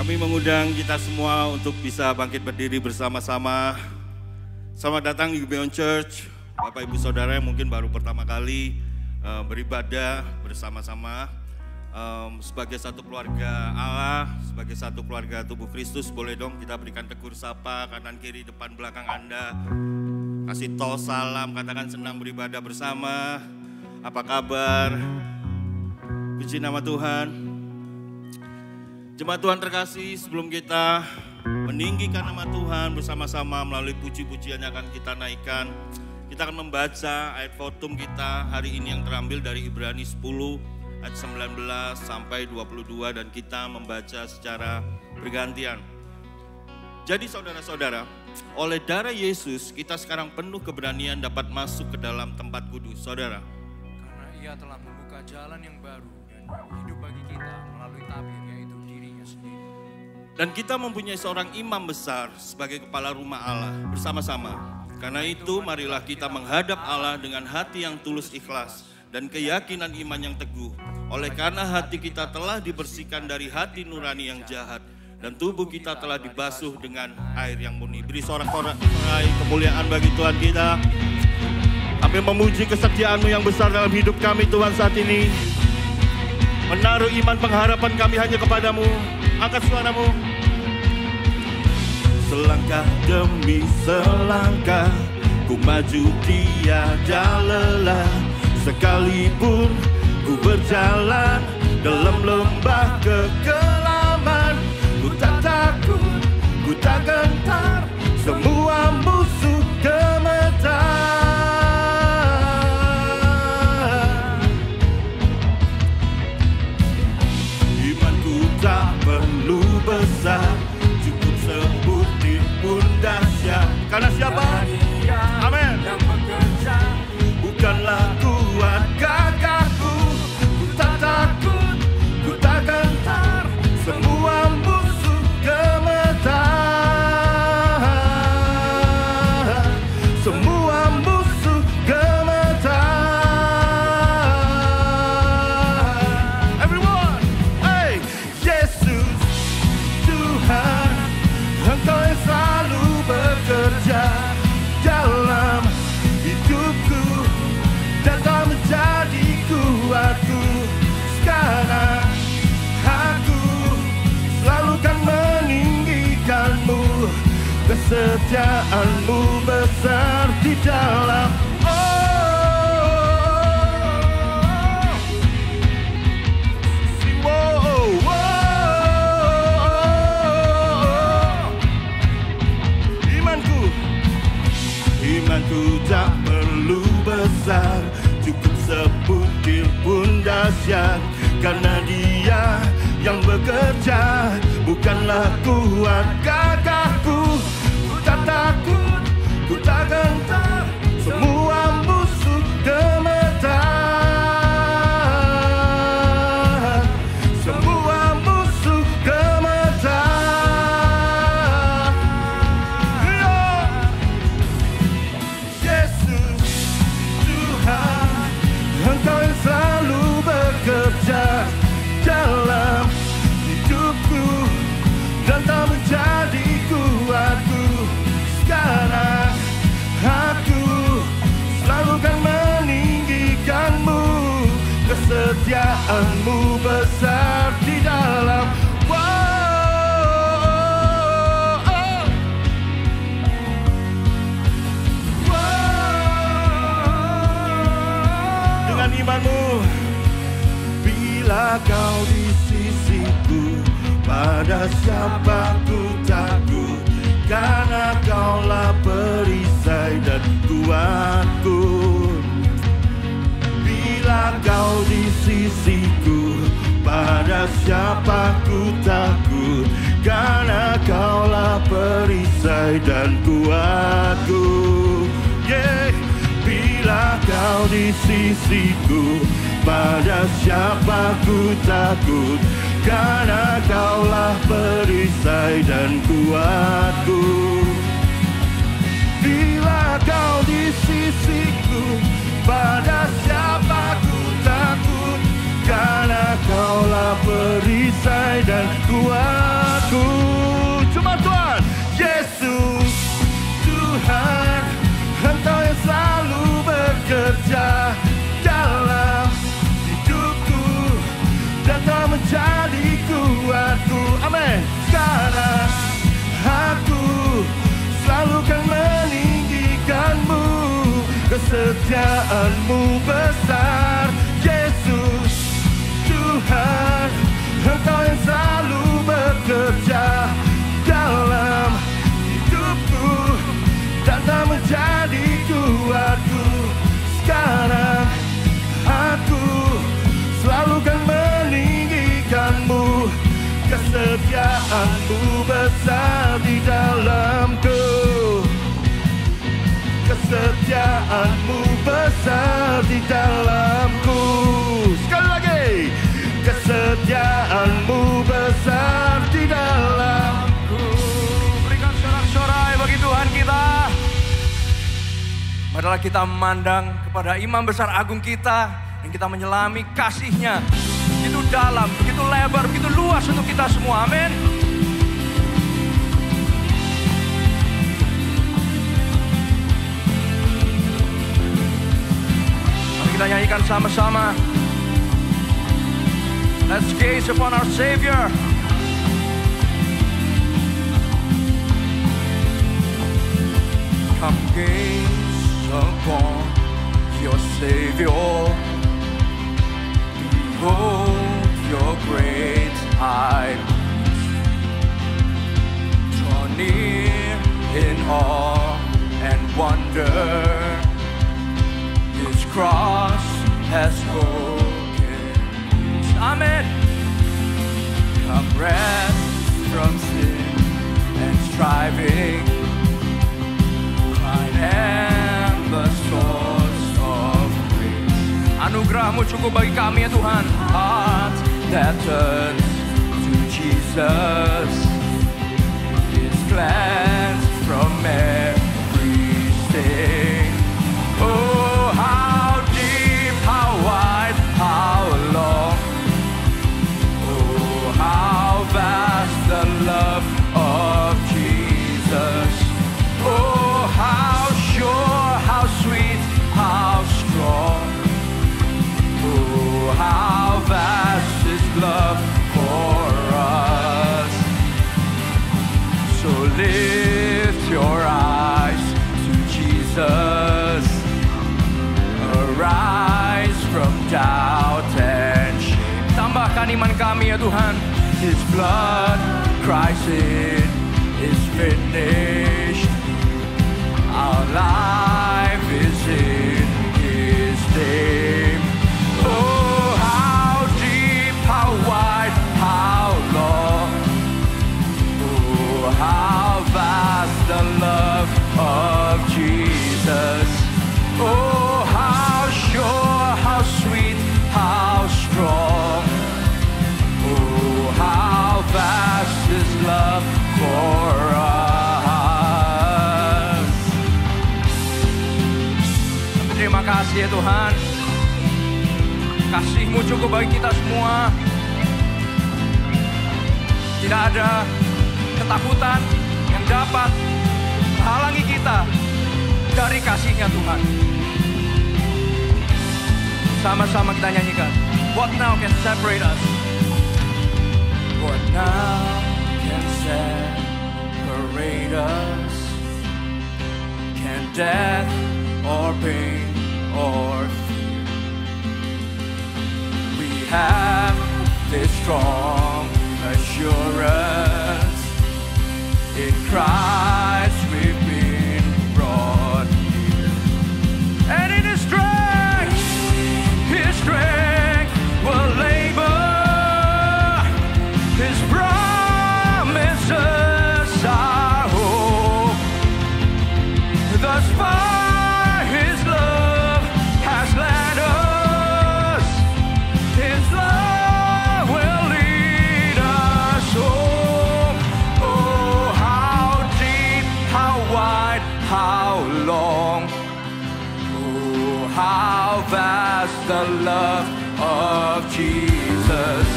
Kami mengundang kita semua untuk bisa bangkit berdiri bersama-sama. Selamat datang di Beyond Church. Bapak Ibu Saudara yang mungkin baru pertama kali beribadah bersama-sama. Sebagai satu keluarga Allah, sebagai satu keluarga tubuh Kristus, boleh dong kita berikan tegur sapa kanan kiri depan belakang Anda. Kasih tos salam, katakan senang beribadah bersama. Apa kabar? Puji nama Tuhan. Jemaat Tuhan terkasih, sebelum kita meninggikan nama Tuhan bersama-sama melalui puji-pujian yang akan kita naikkan, kita akan membaca ayat fotum kita hari ini yang terambil dari Ibrani 10 ayat 19 sampai 22 dan kita membaca secara bergantian. Jadi saudara-saudara, oleh darah Yesus kita sekarang penuh keberanian dapat masuk ke dalam tempat kudus, saudara. Karena Ia telah membuka jalan yang baru dan hidup bagi kita melalui tabir, yaitu dirinya sendiri. Dan kita mempunyai seorang imam besar sebagai kepala rumah Allah bersama-sama. Karena itu marilah kita menghadap Allah dengan hati yang tulus ikhlas dan keyakinan iman yang teguh. Oleh karena hati kita telah dibersihkan dari hati nurani yang jahat dan tubuh kita telah dibasuh dengan air yang murni. Beri sorak-sorai kemuliaan bagi Tuhan kita. Kami memuji kesetiaan-Mu yang besar dalam hidup kami Tuhan saat ini. Menaruh iman pengharapan kami hanya kepadamu. Angkat suaramu. Selangkah demi selangkah ku maju tiada lelah. Sekalipun ku berjalan dalam lembah kekelaman, ku tak takut, ku tak gentar, semua musuh gemetar. Imanku tak perlu besar, cukup sebutir pun dahsyat. Karena siapa? Amin. Bukanlah kuat gagahku, ku tak takut, ku tak gentar, semua musuh gemetar. Semua musuh gemetar. Everyone, hey, Yesus Tuhan, Engkau yang selalu bekerja dalam hidupku dan kau menjadi kuatku. Sekarang aku selalu kan meninggikanmu, kesetiaan-Mu besar di dalam imanku tak perlu besar, cukup sebutir pun dahsyat. Karena Dia yang bekerja, bukanlah kuat gagahku, ku tak takut, ku tak gentar, semua musuh gemetar. Semua musuh gemetar. Yesus Tuhan, Engkau yang selalu bekerja dalam hidupku dan tak menjadi kuatku. Sekarang aku selalu kan meninggikanmu, kesetiaan-Mu besar di dalam dengan imanmu. Bila kau di sisiku, pada siapa ku takut? Karena Kaulah perisai dan kuatku. Bila Kau di sisiku, pada siapa ku takut? Karena Kaulah perisai dan kuatku. Yeah. Bila Kau di sisiku, pada siapa ku takut? Karena Kaulah perisai dan kuatku. Bila Kau di sisiku, pada siapa ku takut? Karena Kaulah perisai dan kuatku. Kesetiaan-Mu besar, Yesus Tuhan. Engkau yang selalu bekerja dalam hidupku dan tak menjadi kuatku. Sekarang aku selalu kan meninggikan-Mu. Kesetiaan-Mu besar di dalamku. Kesetiaan-Mu besar di dalamku. Sekali lagi. Kesetiaan-Mu besar di dalamku. Berikan sorak-sorai bagi Tuhan kita. Marilah kita memandang kepada Imam Besar Agung kita, dan kita menyelami kasih-Nya. Begitu dalam, begitu lebar, begitu luas untuk kita semua. Amin. Kita nyanyikan sama-sama. Let's gaze upon our Savior. Come gaze upon your Savior. Behold your great high priest. Draw near in awe and wonder. His cross has spoken peace. Amen. Come rest from sin and striving. I am the source of grace. Anugerah-Mu cukup bagi kami ya Tuhan. Heart that turns to Jesus is cleansed from every stain. Oh, how deep, how wide, how long. Oh, how vast the love of Jesus. Oh, how sure, how sweet, how strong. Oh, how vast His love for us. So lift your eyes to Jesus. Arise from doubt and shame. Tambahkan iman kami ya Tuhan. His blood cries in is finished. Our life is in His name. Oh, how deep, how wide, how long. Oh, how vast the love of Jesus. Oh, how sure, how sweet, how strong. Oh, how vast His love for us. Terima kasih ya Tuhan. Kasih-Mu cukup bagi kita semua. Tidak ada ketakutan yang dapat menghalangi kita dari kasih-Nya Tuhan. Sama-sama kita nyanyikan. What now can separate us? What now can separate us? Can death or pain or fear? We have this strong assurance. In Christ we've been brought near. And in His strength will labor. His promises are hope. Thus far His love has led us. His love will lead us home. Oh, how deep, how wide, how long. Oh, how vast the love of Jesus.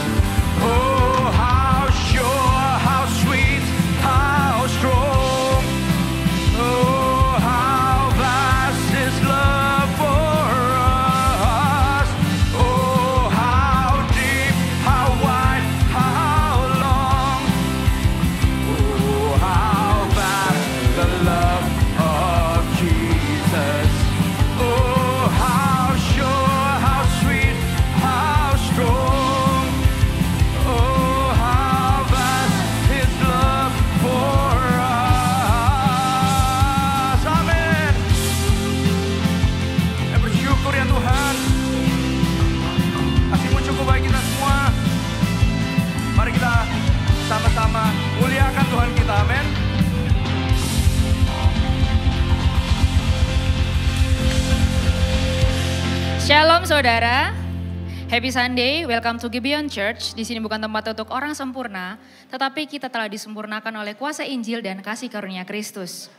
Oh, how sure, how sweet, how strong. Oh, how vast His love for us. Oh, how deep, how wide, how long. Oh, how vast the love of Jesus. Oh, Shalom saudara, Happy Sunday, welcome to Gibeon Church. Di sini bukan tempat untuk orang sempurna, tetapi kita telah disempurnakan oleh kuasa Injil dan kasih karunia Kristus.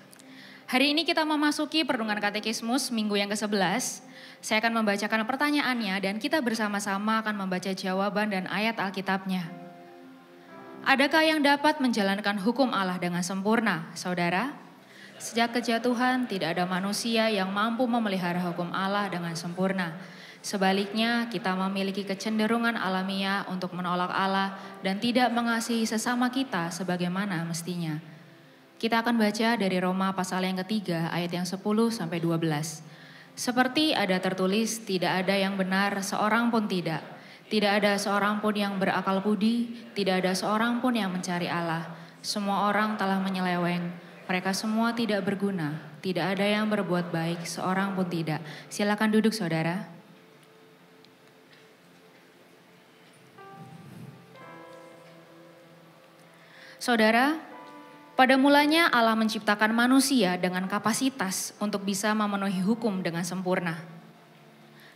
Hari ini kita memasuki Perenungan Katekismus minggu yang ke-11. Saya akan membacakan pertanyaannya dan kita bersama-sama akan membaca jawaban dan ayat Alkitabnya. Adakah yang dapat menjalankan hukum Allah dengan sempurna, saudara? Sejak kejatuhan tidak ada manusia yang mampu memelihara hukum Allah dengan sempurna. Sebaliknya kita memiliki kecenderungan alamiah untuk menolak Allah dan tidak mengasihi sesama kita sebagaimana mestinya. Kita akan baca dari Roma pasal yang ketiga ayat yang 10-12. Seperti ada tertulis, tidak ada yang benar seorang pun tidak. Tidak ada seorang pun yang berakal budi, tidak ada seorang pun yang mencari Allah. Semua orang telah menyeleweng. Mereka semua tidak berguna, tidak ada yang berbuat baik, seorang pun tidak. Silakan duduk saudara. Saudara, pada mulanya Allah menciptakan manusia dengan kapasitas untuk bisa memenuhi hukum dengan sempurna.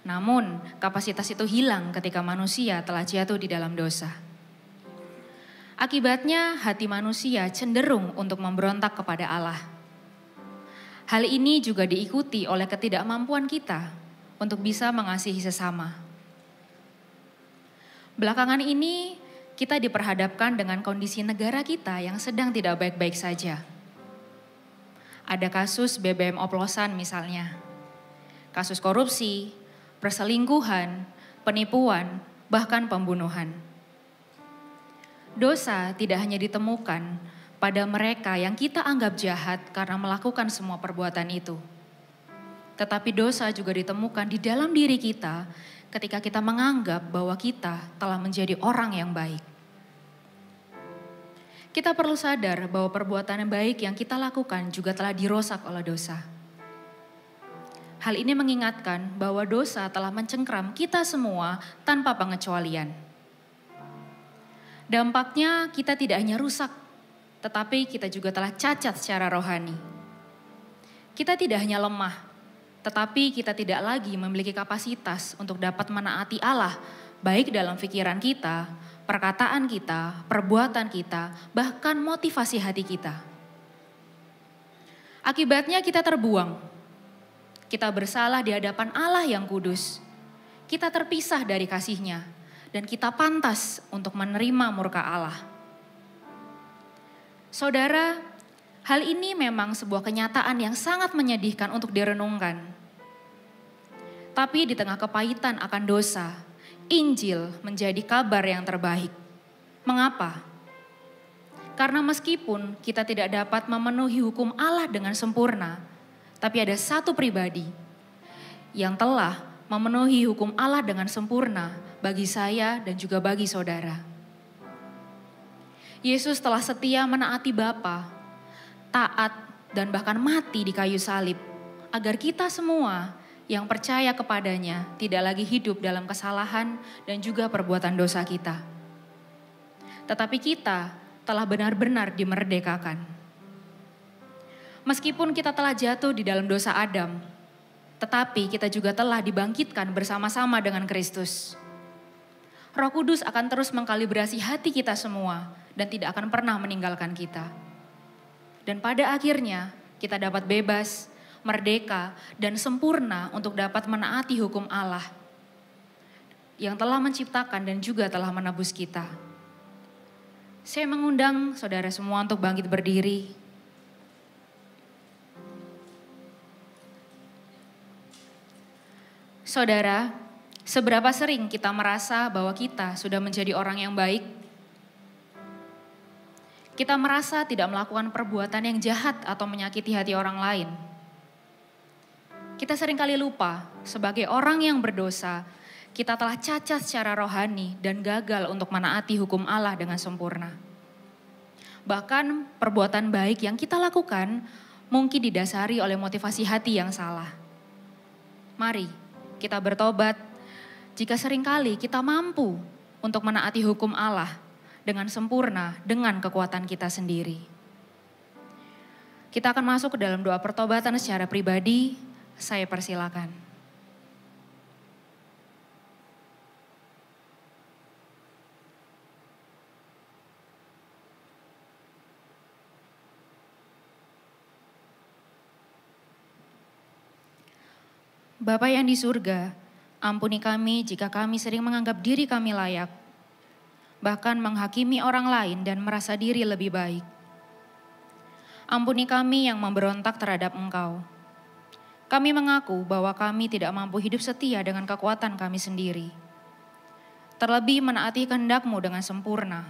Namun, kapasitas itu hilang ketika manusia telah jatuh di dalam dosa. Akibatnya hati manusia cenderung untuk memberontak kepada Allah. Hal ini juga diikuti oleh ketidakmampuan kita untuk bisa mengasihi sesama. Belakangan ini kita diperhadapkan dengan kondisi negara kita yang sedang tidak baik-baik saja. Ada kasus BBM oplosan misalnya, kasus korupsi, perselingkuhan, penipuan, bahkan pembunuhan. Dosa tidak hanya ditemukan pada mereka yang kita anggap jahat karena melakukan semua perbuatan itu. Tetapi dosa juga ditemukan di dalam diri kita ketika kita menganggap bahwa kita telah menjadi orang yang baik. Kita perlu sadar bahwa perbuatan yang baik yang kita lakukan juga telah dirosak oleh dosa. Hal ini mengingatkan bahwa dosa telah mencengkram kita semua tanpa pengecualian. Dampaknya kita tidak hanya rusak, tetapi kita juga telah cacat secara rohani. Kita tidak hanya lemah, tetapi kita tidak lagi memiliki kapasitas untuk dapat menaati Allah, baik dalam pikiran kita, perkataan kita, perbuatan kita, bahkan motivasi hati kita. Akibatnya kita terbuang. Kita bersalah di hadapan Allah yang kudus. Kita terpisah dari kasih-Nya. Dan kita pantas untuk menerima murka Allah. Saudara, hal ini memang sebuah kenyataan yang sangat menyedihkan untuk direnungkan. Tapi di tengah kepahitan akan dosa, Injil menjadi kabar yang terbaik. Mengapa? Karena meskipun kita tidak dapat memenuhi hukum Allah dengan sempurna, tapi ada satu pribadi yang telah memenuhi hukum Allah dengan sempurna bagi saya dan juga bagi saudara. Yesus telah setia menaati Bapa, taat dan bahkan mati di kayu salib, agar kita semua yang percaya kepadanya tidak lagi hidup dalam kesalahan dan juga perbuatan dosa kita. Tetapi kita telah benar-benar dimerdekakan. Meskipun kita telah jatuh di dalam dosa Adam, tetapi kita juga telah dibangkitkan bersama-sama dengan Kristus. Roh Kudus akan terus mengkalibrasi hati kita semua dan tidak akan pernah meninggalkan kita. Dan pada akhirnya kita dapat bebas, merdeka, dan sempurna untuk dapat menaati hukum Allah yang telah menciptakan dan juga telah menebus kita. Saya mengundang saudara semua untuk bangkit berdiri. Saudara, seberapa sering kita merasa bahwa kita sudah menjadi orang yang baik? Kita merasa tidak melakukan perbuatan yang jahat atau menyakiti hati orang lain. Kita seringkali lupa sebagai orang yang berdosa, kita telah cacat secara rohani dan gagal untuk menaati hukum Allah dengan sempurna. Bahkan perbuatan baik yang kita lakukan mungkin didasari oleh motivasi hati yang salah. Mari kita bertobat jika seringkali kita mampu untuk menaati hukum Allah dengan sempurna dengan kekuatan kita sendiri. Kita akan masuk ke dalam doa pertobatan secara pribadi. Saya persilakan. Bapa yang di surga, ampuni kami jika kami sering menganggap diri kami layak, bahkan menghakimi orang lain dan merasa diri lebih baik. Ampuni kami yang memberontak terhadap Engkau. Kami mengaku bahwa kami tidak mampu hidup setia dengan kekuatan kami sendiri. Terlebih menaati kehendak-Mu dengan sempurna.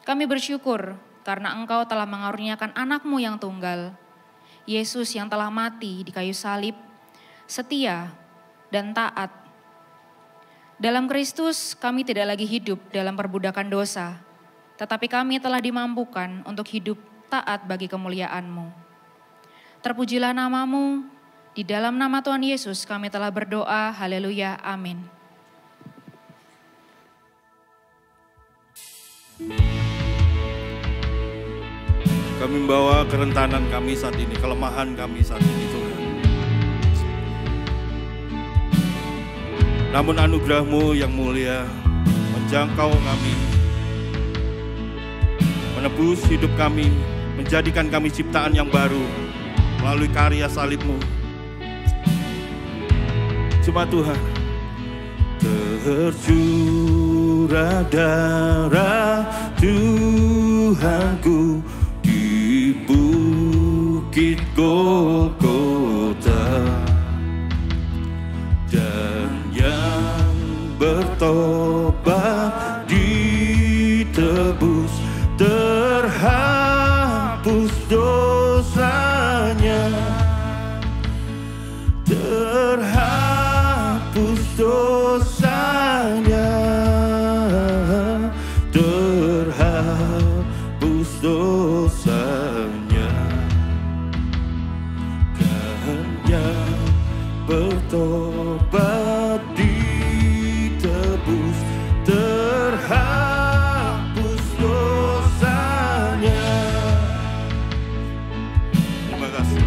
Kami bersyukur karena Engkau telah mengaruniakan anak-Mu yang tunggal, Yesus yang telah mati di kayu salib, setia dan taat. Dalam Kristus kami tidak lagi hidup dalam perbudakan dosa, tetapi kami telah dimampukan untuk hidup taat bagi kemuliaan-Mu. Terpujilah nama-Mu, di dalam nama Tuhan Yesus kami telah berdoa, haleluya, amin. Kami membawa kerentanan kami saat ini, kelemahan kami saat ini Tuhan. Namun anugerah-Mu yang mulia menjangkau kami, menebus hidup kami, menjadikan kami ciptaan yang baru melalui karya salib-Mu. Cuma Tuhan, tercurah darah Tuhanku di bukit Golgota, dan yang bertobat ditebus, terhapus dosanya, terhapus dosanya, terhapus dosanya, dan yang bertobat ditebus, terhapus dosanya. Terima kasih.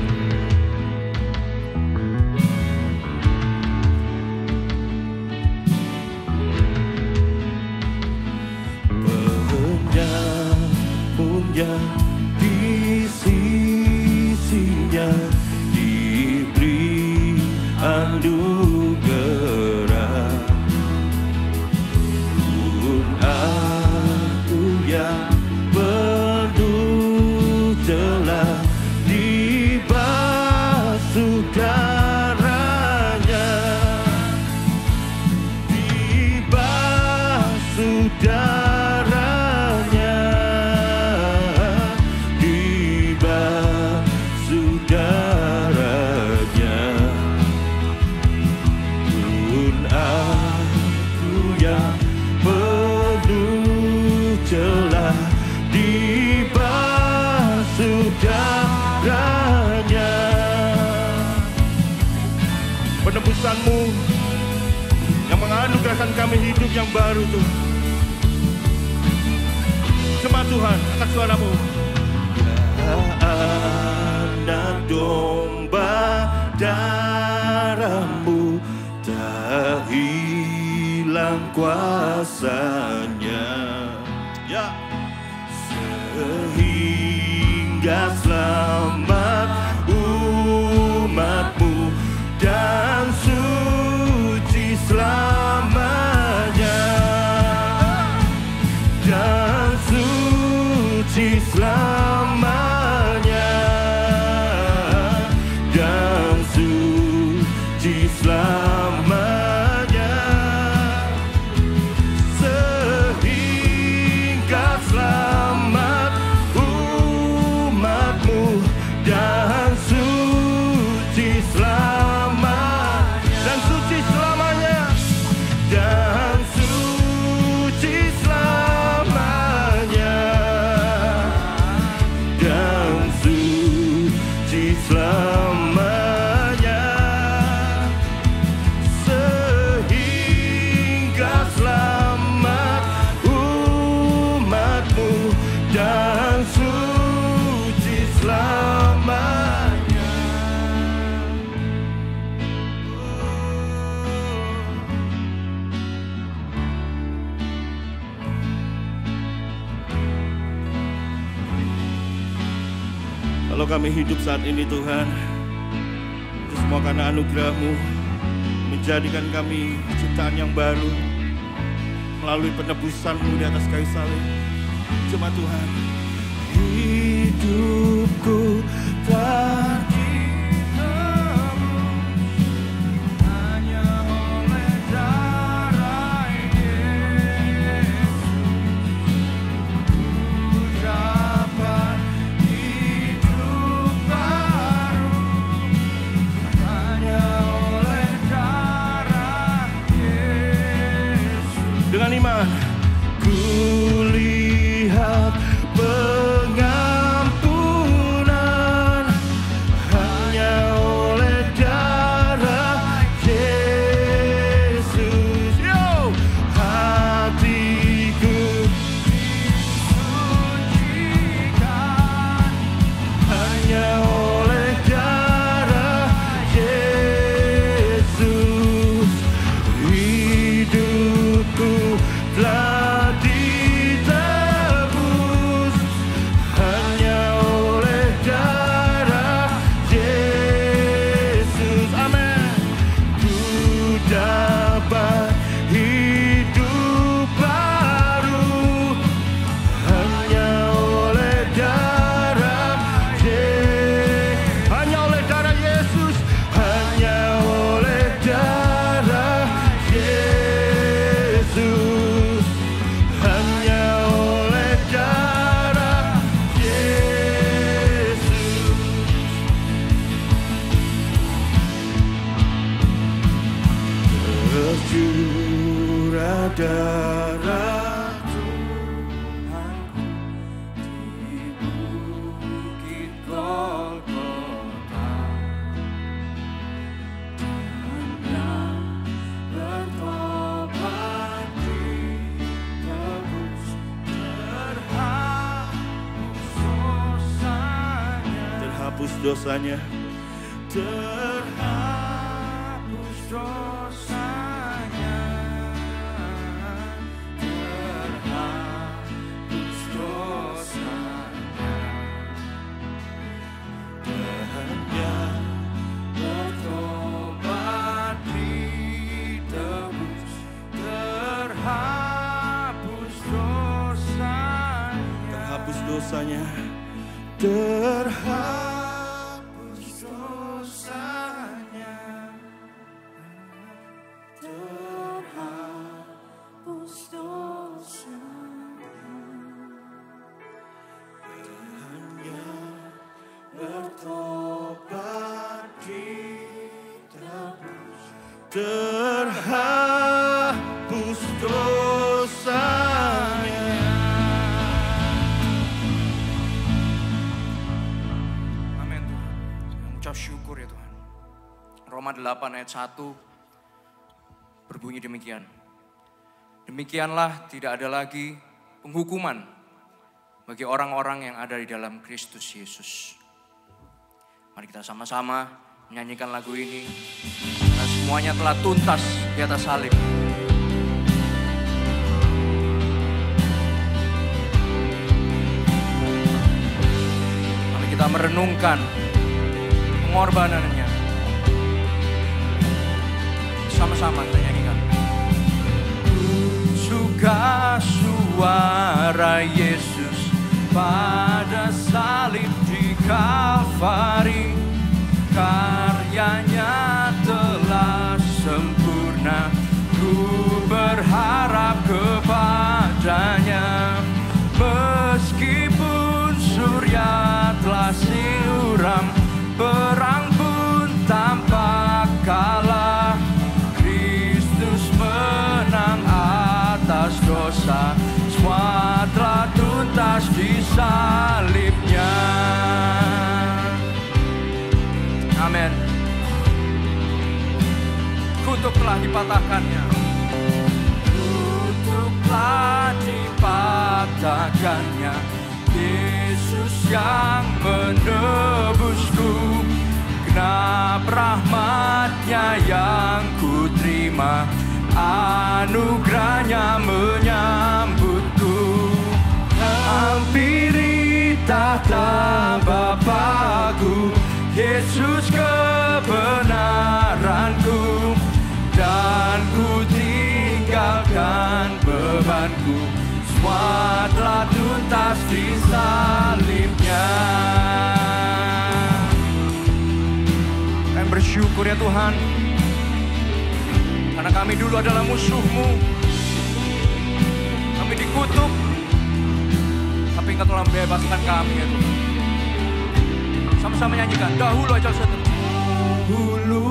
Punya di sisinya diberi anugerah, pun aku yang penuh celah dibasuh darahnya, dibasuh darahnya, penebusan-Mu yang menganugerahkan kami hidup yang baru Tuhan. Cuma Tuhan, angkat suara-Mu. Ya anak domba, darah-Mu tak hilang kuasanya, ya, sehingga selamat umat-Mu dan suci selamanya, dan suci selamanya, dan suci selamanya, sehingga selamat umat-Mu dan suci selamanya, dan suci selamanya, dan suci selamanya, dan suci selamanya, sehingga selamat umat-Mu dan suci selamanya. Kalau kami hidup saat ini Tuhan, itu semua karena anugerah-Mu. jadikan kami ciptaan yang baru melalui penebusan-Mu di atas kayu salib. Cuma Tuhan, hidupku telah dengan iman. Kulihat pengampunan hanya oleh darah Yesus. Yo, hatiku disucikan hanya oleh darah Yesus. Hidupku telah ditebus hanya oleh darah Yesus. Amin. Ku dapat hidup baru hanya oleh darah Yesus. Hanya oleh darah Yesus. Hanya oleh darah Yesus. Hanya oleh darah Yesus. Tercurah darah Tuhan di bukit Golgota, dan bertobat ditebus, terhapus dosanya, terhapus dosanya, terhapus dosanya, hanya bertobat ditebus, terhapus dosanya, terhapus dosanya, terhapus dosanya, terhapus dosanya, hanya bertobat ditebus, terhapus dosanya. Amin Tuhan. Mengucap syukur ya Tuhan. Roma 8 ayat 1 berbunyi demikian. Demikianlah tidak ada lagi penghukuman bagi orang-orang yang ada di dalam Kristus Yesus. Mari kita sama-sama menyanyikan lagu ini. Karena semuanya telah tuntas di atas salib. Mari kita merenungkan pengorbanannya. Sama-sama kita nyanyikan. Juga suara Yesus pada salib di Kalvari, karyanya telah sempurna. Ku berharap kepadanya, meskipun surya telah siuram, perang pun tampak kalah. Kristus menang atas dosa, semua telah tuntas di salibnya. Amin. Kutuk telah dipatahkannya. Kutuk telah dipatahkannya. Yesus yang menebusku, genap rahmat-Nya yang ku terima, anugerah-Nya menyambutku. Hampiri tahta Bapa-Ku, Yesus kebenaranku, Kami bersyukur ya Tuhan, karena kami dulu adalah musuh-Mu. Kami dikutuk, tapi Engkau telah membebaskan kami ya Tuhan. Sama-sama nyanyikan, dahulu ajal seteru. Dahulu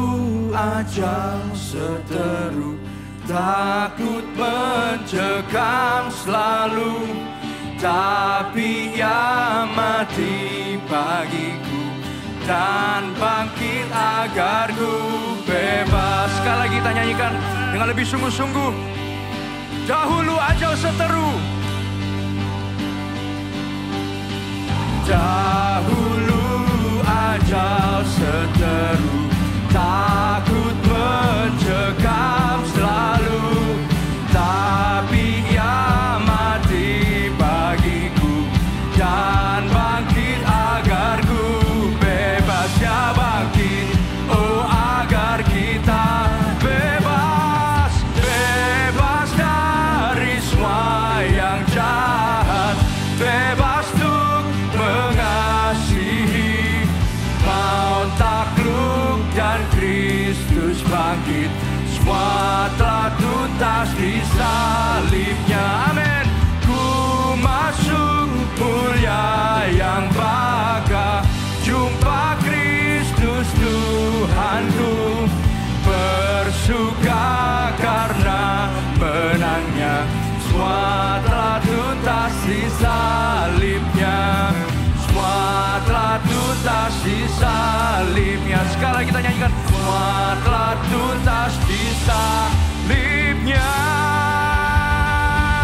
ajal seteru, takut mencekam selalu, tapi Ia mati bagiku dan bangkit agar ku bebas. Sekali lagi kita nyanyikan dengan lebih sungguh-sungguh. Dahulu ajal seteru, dahulu ajal seteru, takut mencekam selalu, tapi Ia mati bagiku dan bangkit agar ku bebas. Ya bangkit, oh agar kita bebas, bebas dari semua yang jahat, bebas untuk mengasihi, maut takluk dan Kristus bangkit, semua telah tuntas di salibnya. Amin. Ku masuk mulia yang baka, jumpa Kristus Tuhanku, bersuka karena menangnya, semua telah tuntas di salibnya, semua telah tuntas di salibnya. Sekali lagi kita nyanyikan, semua telah tuntas di salibnya.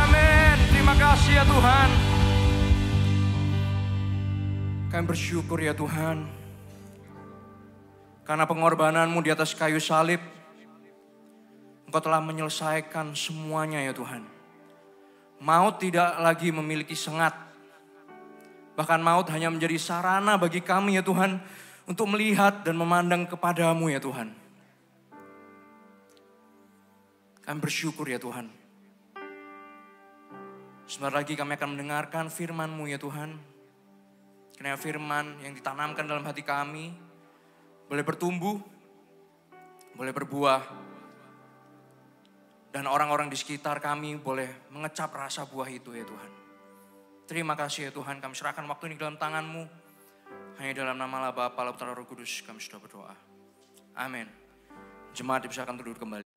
Amin. Terima kasih ya Tuhan. Kami bersyukur ya Tuhan, karena pengorbanan-Mu di atas kayu salib, Engkau telah menyelesaikan semuanya ya Tuhan. Maut tidak lagi memiliki sengat. Bahkan maut hanya menjadi sarana bagi kami ya Tuhan, untuk melihat dan memandang kepada-Mu ya Tuhan. Kami bersyukur ya Tuhan. Sebentar lagi kami akan mendengarkan firman-Mu ya Tuhan. Karena firman yang ditanamkan dalam hati kami boleh bertumbuh, boleh berbuah, dan orang-orang di sekitar kami boleh mengecap rasa buah itu ya Tuhan. Terima kasih ya Tuhan, kami serahkan waktu ini dalam tangan-Mu. Hanya dalam nama Allah Bapa, Putra, Roh Kudus kami sudah berdoa. Amin. Jemaat dipersilakan duduk kembali.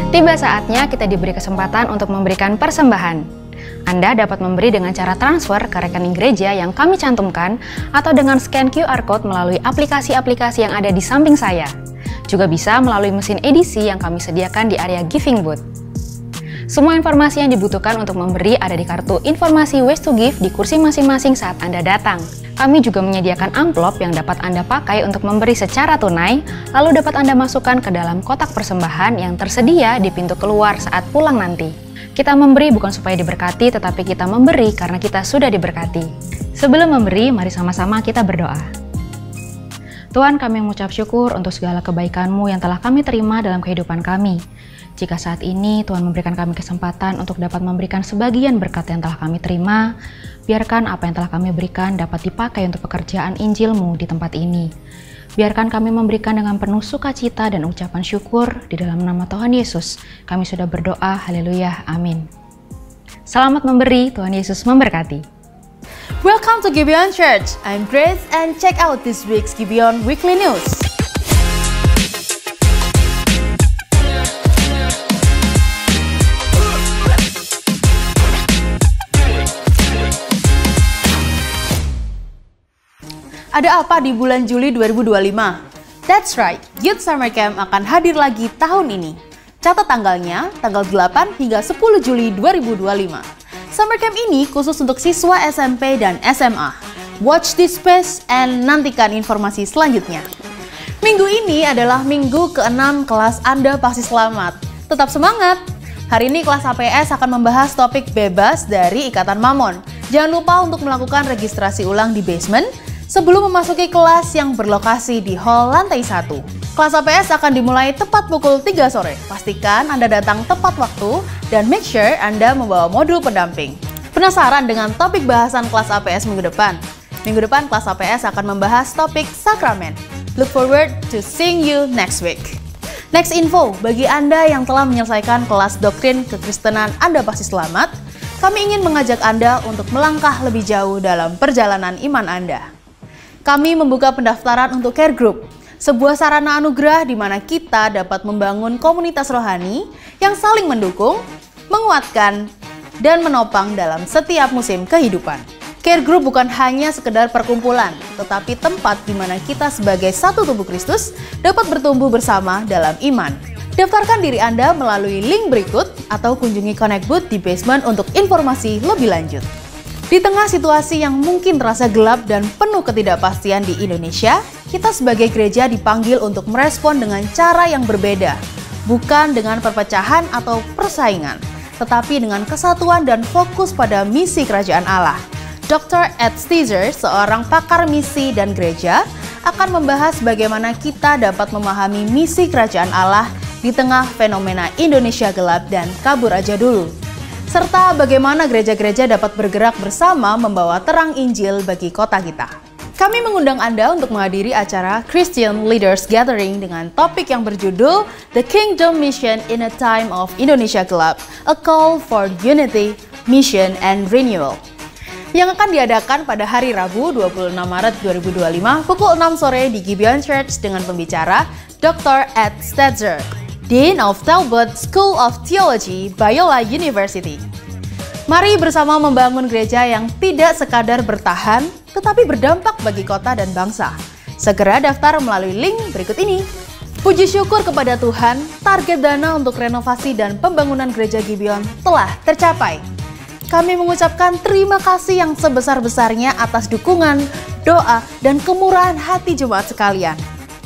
Tiba saatnya kita diberi kesempatan untuk memberikan persembahan. Anda dapat memberi dengan cara transfer ke rekening gereja yang kami cantumkan atau dengan scan QR Code melalui aplikasi-aplikasi yang ada di samping saya. Juga bisa melalui mesin edisi yang kami sediakan di area giving booth. Semua informasi yang dibutuhkan untuk memberi ada di kartu informasi Ways to Give di kursi masing-masing saat Anda datang. Kami juga menyediakan amplop yang dapat Anda pakai untuk memberi secara tunai, lalu dapat Anda masukkan ke dalam kotak persembahan yang tersedia di pintu keluar saat pulang nanti. Kita memberi bukan supaya diberkati, tetapi kita memberi karena kita sudah diberkati. Sebelum memberi, mari sama-sama kita berdoa. Tuhan, kami mengucap syukur untuk segala kebaikan-Mu yang telah kami terima dalam kehidupan kami. Jika saat ini Tuhan memberikan kami kesempatan untuk dapat memberikan sebagian berkat yang telah kami terima, biarkan apa yang telah kami berikan dapat dipakai untuk pekerjaan Injil-Mu di tempat ini. Biarkan kami memberikan dengan penuh sukacita dan ucapan syukur di dalam nama Tuhan Yesus. Kami sudah berdoa, haleluya, amin. Selamat memberi, Tuhan Yesus memberkati. Welcome to Gibeon Church. I'm Grace and check out this week's Gibeon Weekly News. Ada apa di bulan Juli 2025? That's right, Youth Summer Camp akan hadir lagi tahun ini. Catat tanggalnya, tanggal 8 hingga 10 Juli 2025. Summer Camp ini khusus untuk siswa SMP dan SMA. Watch this space and nantikan informasi selanjutnya. Minggu ini adalah minggu ke-6 kelas Anda Pasti Selamat. Tetap semangat! Hari ini kelas APS akan membahas topik bebas dari Ikatan Mamon. Jangan lupa untuk melakukan registrasi ulang di basement sebelum memasuki kelas yang berlokasi di hall lantai 1. Kelas APS akan dimulai tepat pukul 3 sore. Pastikan Anda datang tepat waktu dan make sure Anda membawa modul pendamping. Penasaran dengan topik bahasan kelas APS minggu depan? Minggu depan kelas APS akan membahas topik sakramen. Look forward to seeing you next week. Next info, bagi Anda yang telah menyelesaikan kelas doktrin kekristenan Anda pasti selamat, kami ingin mengajak Anda untuk melangkah lebih jauh dalam perjalanan iman Anda. Kami membuka pendaftaran untuk Care Group, sebuah sarana anugerah di mana kita dapat membangun komunitas rohani yang saling mendukung, menguatkan, dan menopang dalam setiap musim kehidupan. Care Group bukan hanya sekedar perkumpulan, tetapi tempat di mana kita sebagai satu tubuh Kristus dapat bertumbuh bersama dalam iman. Daftarkan diri Anda melalui link berikut atau kunjungi Connect Booth di basement untuk informasi lebih lanjut. Di tengah situasi yang mungkin terasa gelap dan penuh ketidakpastian di Indonesia, kita sebagai gereja dipanggil untuk merespon dengan cara yang berbeda, bukan dengan perpecahan atau persaingan, tetapi dengan kesatuan dan fokus pada misi kerajaan Allah. Dr. Ed Steezer, seorang pakar misi dan gereja, akan membahas bagaimana kita dapat memahami misi kerajaan Allah di tengah fenomena Indonesia gelap dan kabur aja dulu, serta bagaimana gereja-gereja dapat bergerak bersama membawa terang Injil bagi kota kita. Kami mengundang Anda untuk menghadiri acara Christian Leaders Gathering dengan topik yang berjudul The Kingdom Mission in a Time of Indonesia Gelap, A Call for Unity, Mission, and Renewal, yang akan diadakan pada hari Rabu 26 Maret 2025 pukul 6 sore di Gibeon Church dengan pembicara Dr. Ed Steezer, Dean of Talbot School of Theology, Biola University. Mari bersama membangun gereja yang tidak sekadar bertahan, tetapi berdampak bagi kota dan bangsa. Segera daftar melalui link berikut ini. Puji syukur kepada Tuhan, target dana untuk renovasi dan pembangunan gereja Gibeon telah tercapai. Kami mengucapkan terima kasih yang sebesar-besarnya atas dukungan, doa, dan kemurahan hati jemaat sekalian.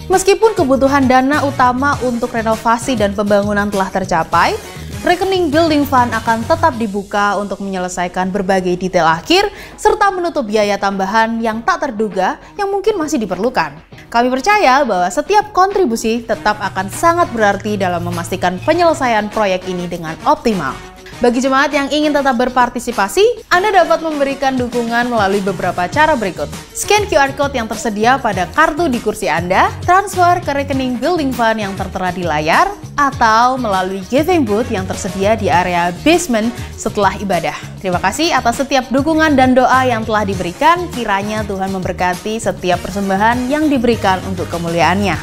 Meskipun kebutuhan dana utama untuk renovasi dan pembangunan telah tercapai, rekening building fund akan tetap dibuka untuk menyelesaikan berbagai detail akhir serta menutup biaya tambahan yang tak terduga yang mungkin masih diperlukan. Kami percaya bahwa setiap kontribusi tetap akan sangat berarti dalam memastikan penyelesaian proyek ini dengan optimal. Bagi jemaat yang ingin tetap berpartisipasi, Anda dapat memberikan dukungan melalui beberapa cara berikut. Scan QR Code yang tersedia pada kartu di kursi Anda, transfer ke rekening building fund yang tertera di layar, atau melalui giving booth yang tersedia di area basement setelah ibadah. Terima kasih atas setiap dukungan dan doa yang telah diberikan. Kiranya Tuhan memberkati setiap persembahan yang diberikan untuk kemuliaan-Nya.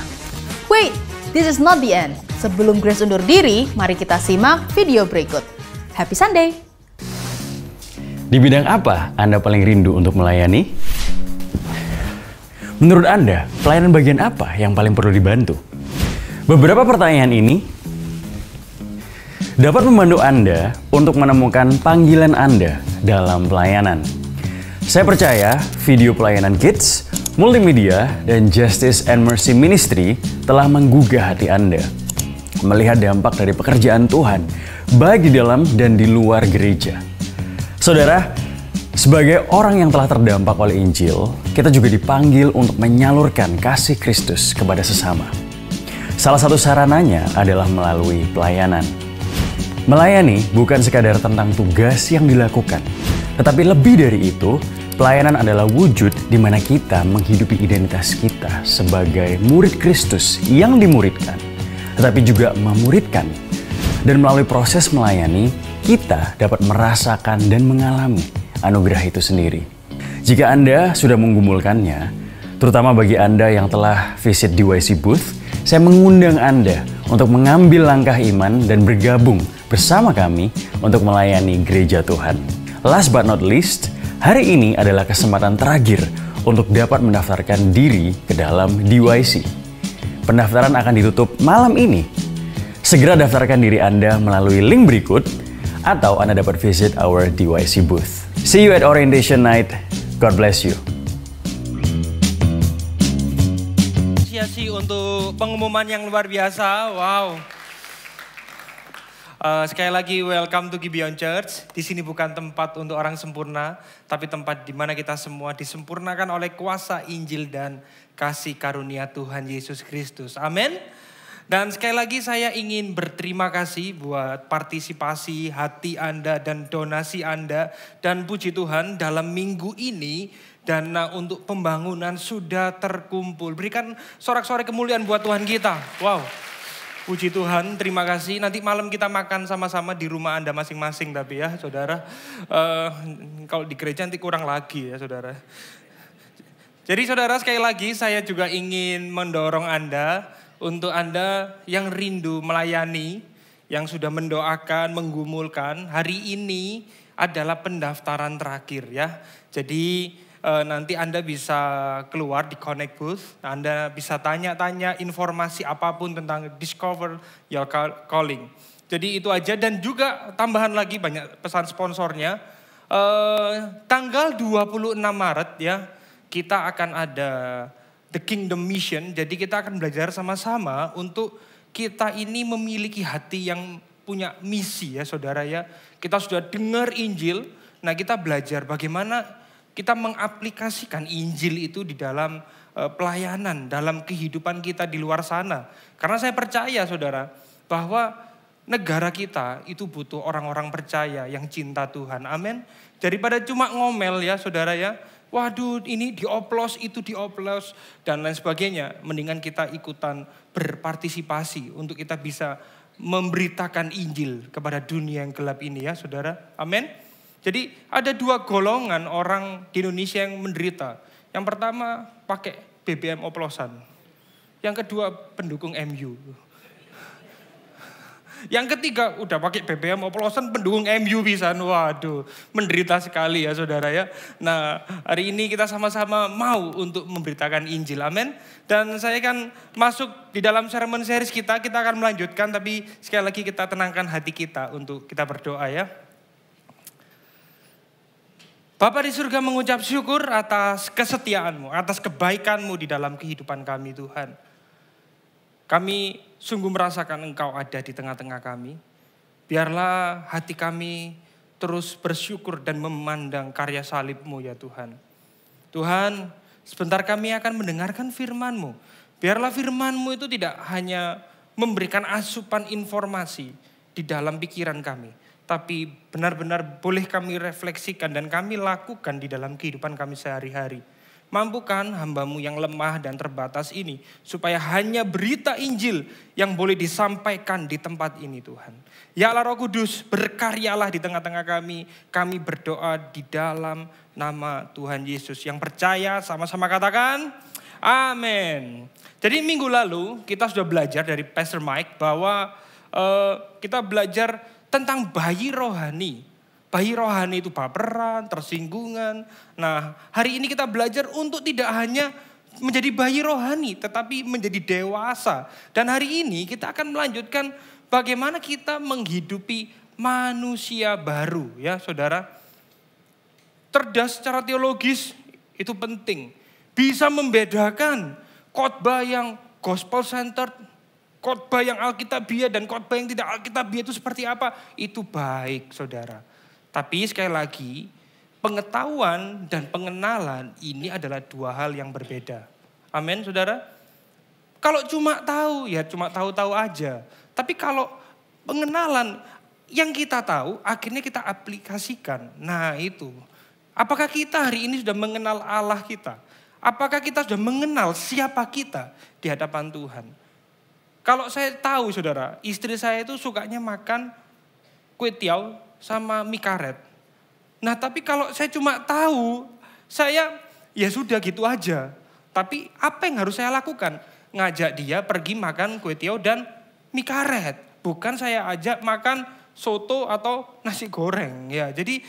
Wait, this is not the end. Sebelum Grace undur diri, mari kita simak video berikut. Happy Sunday! Di bidang apa Anda paling rindu untuk melayani? Menurut Anda, pelayanan bagian apa yang paling perlu dibantu? Beberapa pertanyaan ini dapat membantu Anda untuk menemukan panggilan Anda dalam pelayanan. Saya percaya video pelayanan Kids, Multimedia, dan Justice and Mercy Ministry telah menggugah hati Anda melihat dampak dari pekerjaan Tuhan baik di dalam dan di luar gereja. Saudara, sebagai orang yang telah terdampak oleh Injil, kita juga dipanggil untuk menyalurkan kasih Kristus kepada sesama. Salah satu sarananya adalah melalui pelayanan. Melayani bukan sekadar tentang tugas yang dilakukan, tetapi lebih dari itu, pelayanan adalah wujud di mana kita menghidupi identitas kita sebagai murid Kristus yang dimuridkan, tetapi juga memuridkan. Dan melalui proses melayani, kita dapat merasakan dan mengalami anugerah itu sendiri. Jika Anda sudah menggumulkannya, terutama bagi Anda yang telah visit DYC Booth, saya mengundang Anda untuk mengambil langkah iman dan bergabung bersama kami untuk melayani gereja Tuhan. Last but not least, hari ini adalah kesempatan terakhir untuk dapat mendaftarkan diri ke dalam DYC. Pendaftaran akan ditutup malam ini. Segera daftarkan diri Anda melalui link berikut atau Anda dapat visit our DYC booth. See you at orientation night. God bless you. Apresiasi untuk pengumuman yang luar biasa. Wow. Sekali lagi welcome to Gibeon Church. Di sini bukan tempat untuk orang sempurna, tapi tempat di mana kita semua disempurnakan oleh kuasa Injil dan kasih karunia Tuhan Yesus Kristus. Amin. Dan sekali lagi saya ingin berterima kasih buat partisipasi hati Anda dan donasi Anda. Dan puji Tuhan dalam minggu ini dana untuk pembangunan sudah terkumpul. Berikan sorak-sorai kemuliaan buat Tuhan kita. Wow. Puji Tuhan, terima kasih. Nanti malam kita makan sama-sama di rumah Anda masing-masing tapi ya saudara. Kalau di gereja nanti kurang lagi ya saudara. Jadi saudara sekali lagi saya juga ingin mendorong Anda. Untuk Anda yang rindu melayani, yang sudah mendoakan, menggumulkan. Hari ini adalah pendaftaran terakhir ya. Jadi nanti Anda bisa keluar di Connect Booth. Anda bisa tanya-tanya informasi apapun tentang Discover Your Calling. Jadi itu aja dan juga tambahan lagi banyak pesan sponsornya. Tanggal 26 Maret ya kita akan ada The Kingdom Mission. Jadi kita akan belajar sama-sama untuk kita ini memiliki hati yang punya misi ya saudara ya. Kita sudah dengar Injil, nah kita belajar bagaimana kita mengaplikasikan Injil itu di dalam pelayanan, dalam kehidupan kita di luar sana. Karena saya percaya saudara, bahwa negara kita itu butuh orang-orang percaya yang cinta Tuhan. Amin. Daripada cuma ngomel ya saudara ya, waduh ini dioplos, itu dioplos, dan lain sebagainya. Mendingan kita ikutan berpartisipasi untuk kita bisa memberitakan Injil kepada dunia yang gelap ini ya saudara. Amin. Jadi ada dua golongan orang di Indonesia yang menderita. Yang pertama pakai BBM oplosan. Yang kedua pendukung MU. Yang ketiga udah pakai BBM oplosan pendukung MU pisan. Waduh, menderita sekali ya saudara ya. Nah hari ini kita sama-sama mau untuk memberitakan Injil. Amin. Dan saya kan masuk di dalam sermon series kita akan melanjutkan. Tapi sekali lagi kita tenangkan hati kita untuk kita berdoa ya. Bapa di surga mengucap syukur atas kesetiaan-Mu, atas kebaikan-Mu di dalam kehidupan kami Tuhan. Kami sungguh merasakan Engkau ada di tengah-tengah kami. Biarlah hati kami terus bersyukur dan memandang karya salib-Mu ya Tuhan. Tuhan, sebentar kami akan mendengarkan firman-Mu. Biarlah firman-Mu itu tidak hanya memberikan asupan informasi di dalam pikiran kami. Tapi benar-benar boleh kami refleksikan dan kami lakukan di dalam kehidupan kami sehari-hari. Mampukan hamba-Mu yang lemah dan terbatas ini supaya hanya berita Injil yang boleh disampaikan di tempat ini Tuhan. Ya Allah Roh Kudus, berkaryalah di tengah-tengah kami. Kami berdoa di dalam nama Tuhan Yesus. Yang percaya sama-sama katakan amin. Jadi minggu lalu kita sudah belajar dari Pastor Mike bahwa kita belajar tentang bayi rohani. Bayi rohani itu baperan, tersinggungan. Nah hari ini kita belajar untuk tidak hanya menjadi bayi rohani tetapi menjadi dewasa. Dan hari ini kita akan melanjutkan bagaimana kita menghidupi manusia baru ya saudara. Cerdas secara teologis itu penting. Bisa membedakan khotbah yang gospel centered, khotbah yang alkitabiah dan khotbah yang tidak alkitabiah itu seperti apa? Itu baik saudara. Tapi sekali lagi pengetahuan dan pengenalan ini adalah dua hal yang berbeda. Amin saudara. Kalau cuma tahu ya cuma tahu-tahu aja. Tapi kalau pengenalan yang kita tahu akhirnya kita aplikasikan. Nah itu. Apakah kita hari ini sudah mengenal Allah kita? Apakah kita sudah mengenal siapa kita di hadapan Tuhan? Kalau saya tahu saudara, istri saya itu sukanya makan kue tiaw sama mie karet. Nah tapi kalau saya cuma tahu, saya ya sudah gitu aja. Tapi apa yang harus saya lakukan? Ngajak dia pergi makan kue tiaw dan mie karet. Bukan saya ajak makan soto atau nasi goreng. Ya, jadi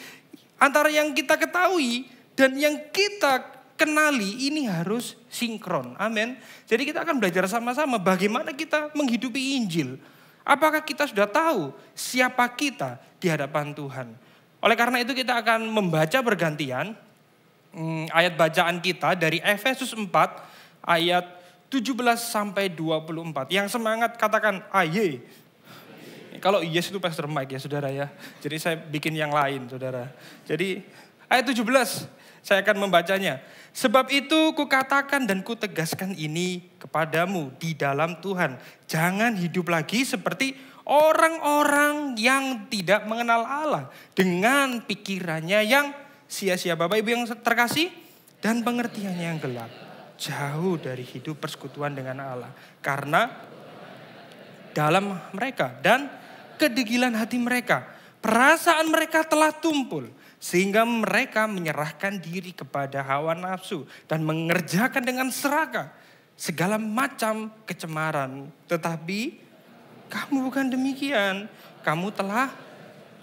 antara yang kita ketahui dan yang kita kenali ini harus sinkron. Amin. Jadi kita akan belajar sama-sama bagaimana kita menghidupi Injil. Apakah kita sudah tahu siapa kita di hadapan Tuhan? Oleh karena itu kita akan membaca bergantian ayat bacaan kita dari Efesus 4 ayat 17 sampai 24. Yang semangat katakan aye. Kalau yes itu Pastor Mike ya saudara ya. Jadi saya bikin yang lain saudara. Jadi ayat 17 saya akan membacanya. Sebab itu kukatakan dan kutegaskan ini kepadamu di dalam Tuhan. Jangan hidup lagi seperti orang-orang yang tidak mengenal Allah. Dengan pikirannya yang sia-sia. Bapak Ibu yang terkasih. Dan pengertiannya yang gelap. Jauh dari hidup persekutuan dengan Allah. Karena dalam mereka dan kedegilan hati mereka. Perasaan mereka telah tumpul. Sehingga mereka menyerahkan diri kepada hawa nafsu. Dan mengerjakan dengan serakah segala macam kecemaran. Tetapi kamu bukan demikian. Kamu telah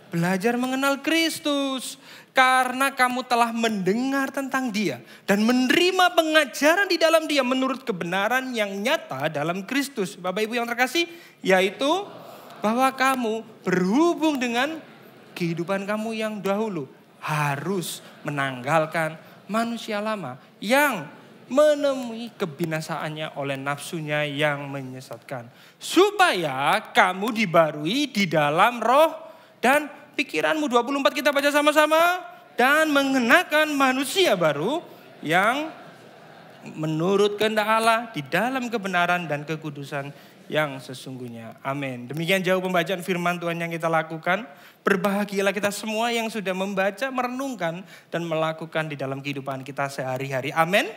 belajar mengenal Kristus. Karena kamu telah mendengar tentang Dia. Dan menerima pengajaran di dalam Dia menurut kebenaran yang nyata dalam Kristus. Bapak Ibu yang terkasih, yaitu bahwa kamu berhubung dengan kehidupan kamu yang dahulu. Harus menanggalkan manusia lama yang menemui kebinasaannya oleh nafsunya yang menyesatkan. Supaya kamu dibarui di dalam roh dan pikiranmu. 24 kita baca sama-sama. Dan mengenakan manusia baru yang menurut kehendak Allah di dalam kebenaran dan kekudusan yang sesungguhnya. Amin. Demikian jauh pembacaan firman Tuhan yang kita lakukan. Berbahagialah kita semua yang sudah membaca, merenungkan, dan melakukan di dalam kehidupan kita sehari-hari. Amin.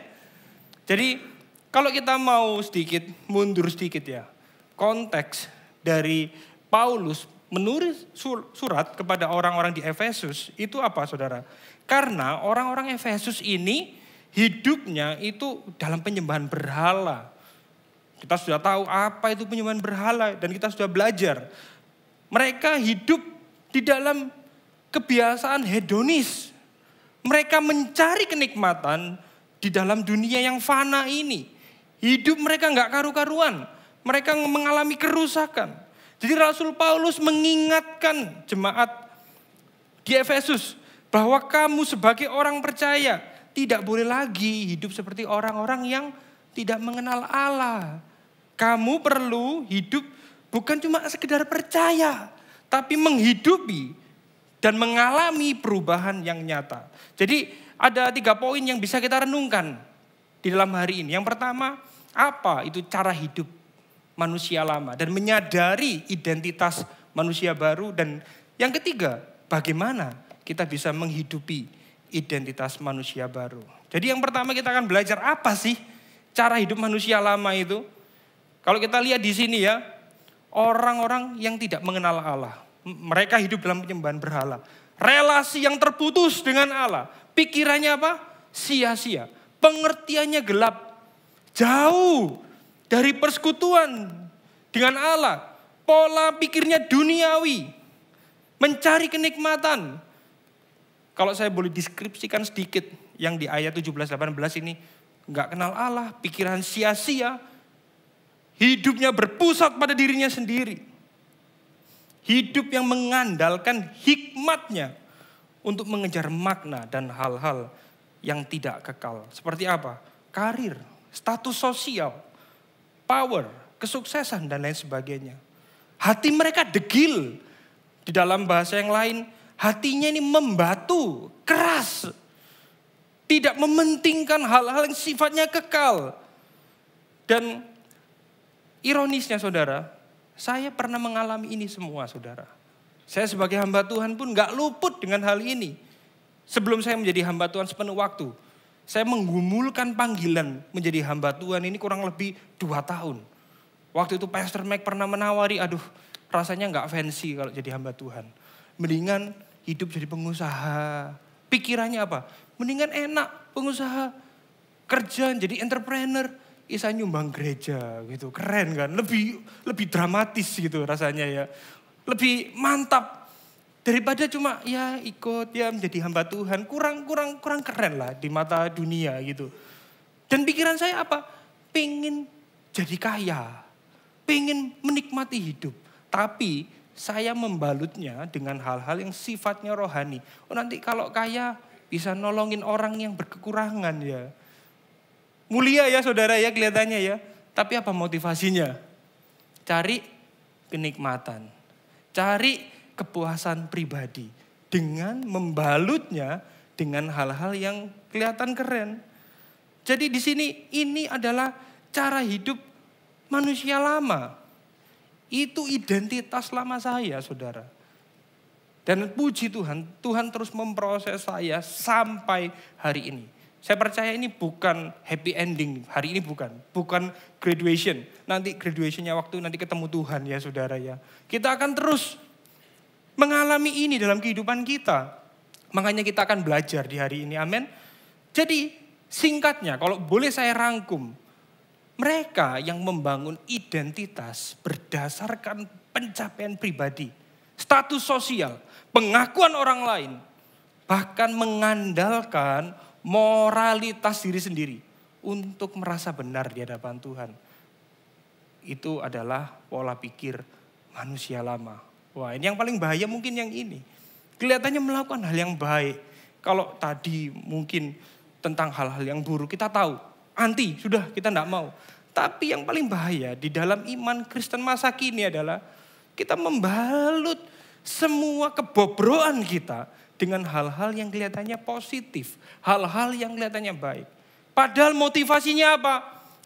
Jadi kalau kita mau mundur sedikit ya. Konteks dari Paulus menulis surat kepada orang-orang di Efesus itu apa saudara? Karena orang-orang Efesus ini hidupnya itu dalam penyembahan berhala. Kita sudah tahu apa itu penyembahan berhala dan kita sudah belajar. Mereka hidup di dalam kebiasaan hedonis. Mereka mencari kenikmatan di dalam dunia yang fana ini. Hidup mereka nggak karu-karuan. Mereka mengalami kerusakan. Jadi Rasul Paulus mengingatkan jemaat di Efesus bahwa kamu sebagai orang percaya tidak boleh lagi hidup seperti orang-orang yang tidak mengenal Allah. Kamu perlu hidup bukan cuma sekedar percaya, tapi menghidupi dan mengalami perubahan yang nyata. Jadi ada 3 poin yang bisa kita renungkan di dalam hari ini. Yang pertama, apa itu cara hidup manusia lama dan menyadari identitas manusia baru. Dan yang ketiga, bagaimana kita bisa menghidupi identitas manusia baru. Jadi yang pertama kita akan belajar apa sih cara hidup manusia lama itu. Kalau kita lihat di sini ya, orang-orang yang tidak mengenal Allah. Mereka hidup dalam penyembahan berhala. Relasi yang terputus dengan Allah. Pikirannya apa? Sia-sia. Pengertiannya gelap. Jauh dari persekutuan dengan Allah. Pola pikirnya duniawi. Mencari kenikmatan. Kalau saya boleh deskripsikan sedikit yang di ayat 17-18 ini. Enggak kenal Allah, pikiran sia-sia. Hidupnya berpusat pada dirinya sendiri. Hidup yang mengandalkan hikmatnya untuk mengejar makna dan hal-hal yang tidak kekal. Seperti apa? Karir, status sosial, power, kesuksesan dan lain sebagainya. Hati mereka degil. Di dalam bahasa yang lain, hatinya ini membatu, keras. Tidak mementingkan hal-hal yang sifatnya kekal. Dan ironisnya saudara, saya pernah mengalami ini semua saudara. Saya sebagai hamba Tuhan pun gak luput dengan hal ini. Sebelum saya menjadi hamba Tuhan sepenuh waktu, saya menggumulkan panggilan menjadi hamba Tuhan ini kurang lebih 2 tahun. Waktu itu Pastor Mike pernah menawari, aduh rasanya gak fancy kalau jadi hamba Tuhan. Mendingan hidup jadi pengusaha. Pikirannya apa? Mendingan enak pengusaha, kerja jadi entrepreneur. Isa nyumbang gereja gitu, keren kan, lebih dramatis gitu rasanya ya, lebih mantap daripada cuma ya ikut ya menjadi hamba Tuhan, kurang keren lah di mata dunia gitu. Dan pikiran saya apa? Pengen jadi kaya, pengen menikmati hidup, tapi saya membalutnya dengan hal-hal yang sifatnya rohani. Oh nanti kalau kaya bisa nolongin orang yang berkekurangan ya. Mulia ya saudara ya kelihatannya ya. Tapi apa motivasinya? Cari kenikmatan. Cari kepuasan pribadi dengan membalutnya dengan hal-hal yang kelihatan keren. Jadi di sini ini adalah cara hidup manusia lama. Itu identitas lama saya, saudara. Dan puji Tuhan, Tuhan terus memproses saya sampai hari ini. Saya percaya ini bukan happy ending, hari ini bukan graduation. Nanti graduationnya waktu nanti ketemu Tuhan ya saudara ya. Kita akan terus mengalami ini dalam kehidupan kita. Makanya kita akan belajar di hari ini, amin. Jadi singkatnya kalau boleh saya rangkum. Mereka yang membangun identitas berdasarkan pencapaian pribadi, status sosial, pengakuan orang lain. Bahkan mengandalkan moralitas diri sendiri untuk merasa benar di hadapan Tuhan. Itu adalah pola pikir manusia lama. Wah, ini yang paling bahaya mungkin yang ini. Kelihatannya melakukan hal yang baik. Kalau tadi mungkin tentang hal-hal yang buruk kita tahu. Anti, sudah kita tidak mau. Tapi yang paling bahaya di dalam iman Kristen masa kini adalah kita membalut semua kebobroan kita dengan hal-hal yang kelihatannya positif, hal-hal yang kelihatannya baik. Padahal motivasinya apa?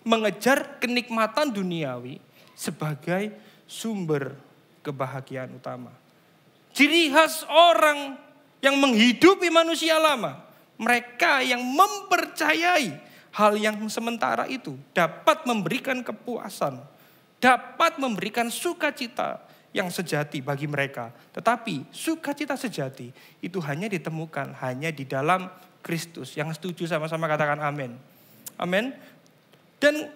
Mengejar kenikmatan duniawi sebagai sumber kebahagiaan utama. Ciri khas orang yang menghidupi manusia lama, mereka yang mempercayai hal yang sementara itu dapat memberikan kepuasan, dapat memberikan sukacita yang sejati bagi mereka. Tetapi sukacita sejati itu hanya ditemukan hanya di dalam Kristus. Yang setuju sama-sama katakan amin. Amin. Dan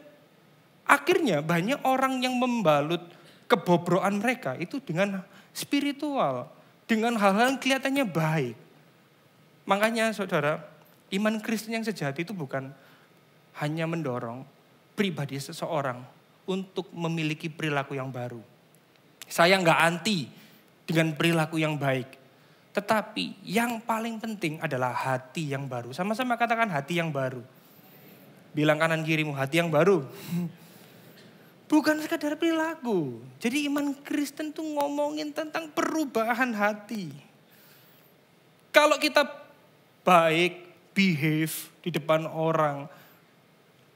akhirnya banyak orang yang membalut kebobroan mereka itu dengan spiritual. Dengan hal-hal yang kelihatannya baik. Makanya saudara, iman Kristen yang sejati itu bukan hanya mendorong pribadi seseorang untuk memiliki perilaku yang baru. Saya nggak anti dengan perilaku yang baik. Tetapi yang paling penting adalah hati yang baru. Sama-sama katakan hati yang baru. Bilang kanan kirimu hati yang baru. Bukan sekadar perilaku. Jadi iman Kristen tuh ngomongin tentang perubahan hati. Kalau kita baik, behave di depan orang.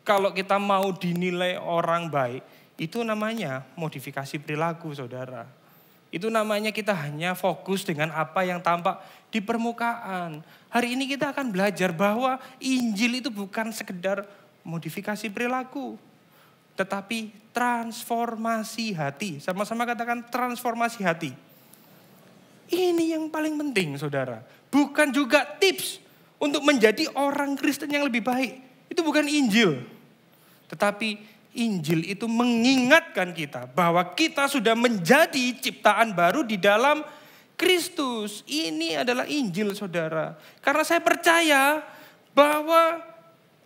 Kalau kita mau dinilai orang baik. Itu namanya modifikasi perilaku saudara. Itu namanya kita hanya fokus dengan apa yang tampak di permukaan. Hari ini kita akan belajar bahwa Injil itu bukan sekedar modifikasi perilaku. Tetapi transformasi hati. Sama-sama katakan transformasi hati. Ini yang paling penting saudara. Bukan juga tips untuk menjadi orang Kristen yang lebih baik. Itu bukan Injil. Tetapi Injil itu mengingatkan kita bahwa kita sudah menjadi ciptaan baru di dalam Kristus. Ini adalah Injil saudara. Karena saya percaya bahwa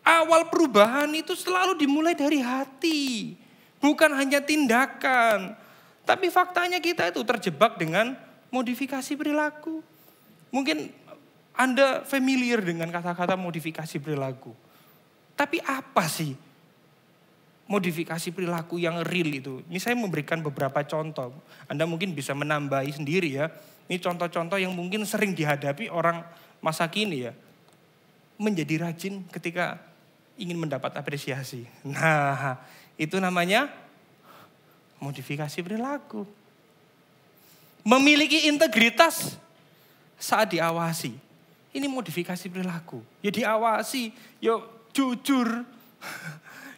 awal perubahan itu selalu dimulai dari hati. Bukan hanya tindakan. Tapi faktanya kita itu terjebak dengan modifikasi perilaku. Mungkin Anda familiar dengan kata-kata modifikasi perilaku. Tapi apa sih modifikasi perilaku yang real itu? Ini saya memberikan beberapa contoh. Anda mungkin bisa menambahi sendiri ya. Ini contoh-contoh yang mungkin sering dihadapi orang masa kini ya. Menjadi rajin ketika ingin mendapat apresiasi. Nah, itu namanya modifikasi perilaku. Memiliki integritas saat diawasi. Ini modifikasi perilaku. Ya diawasi, ya jujur.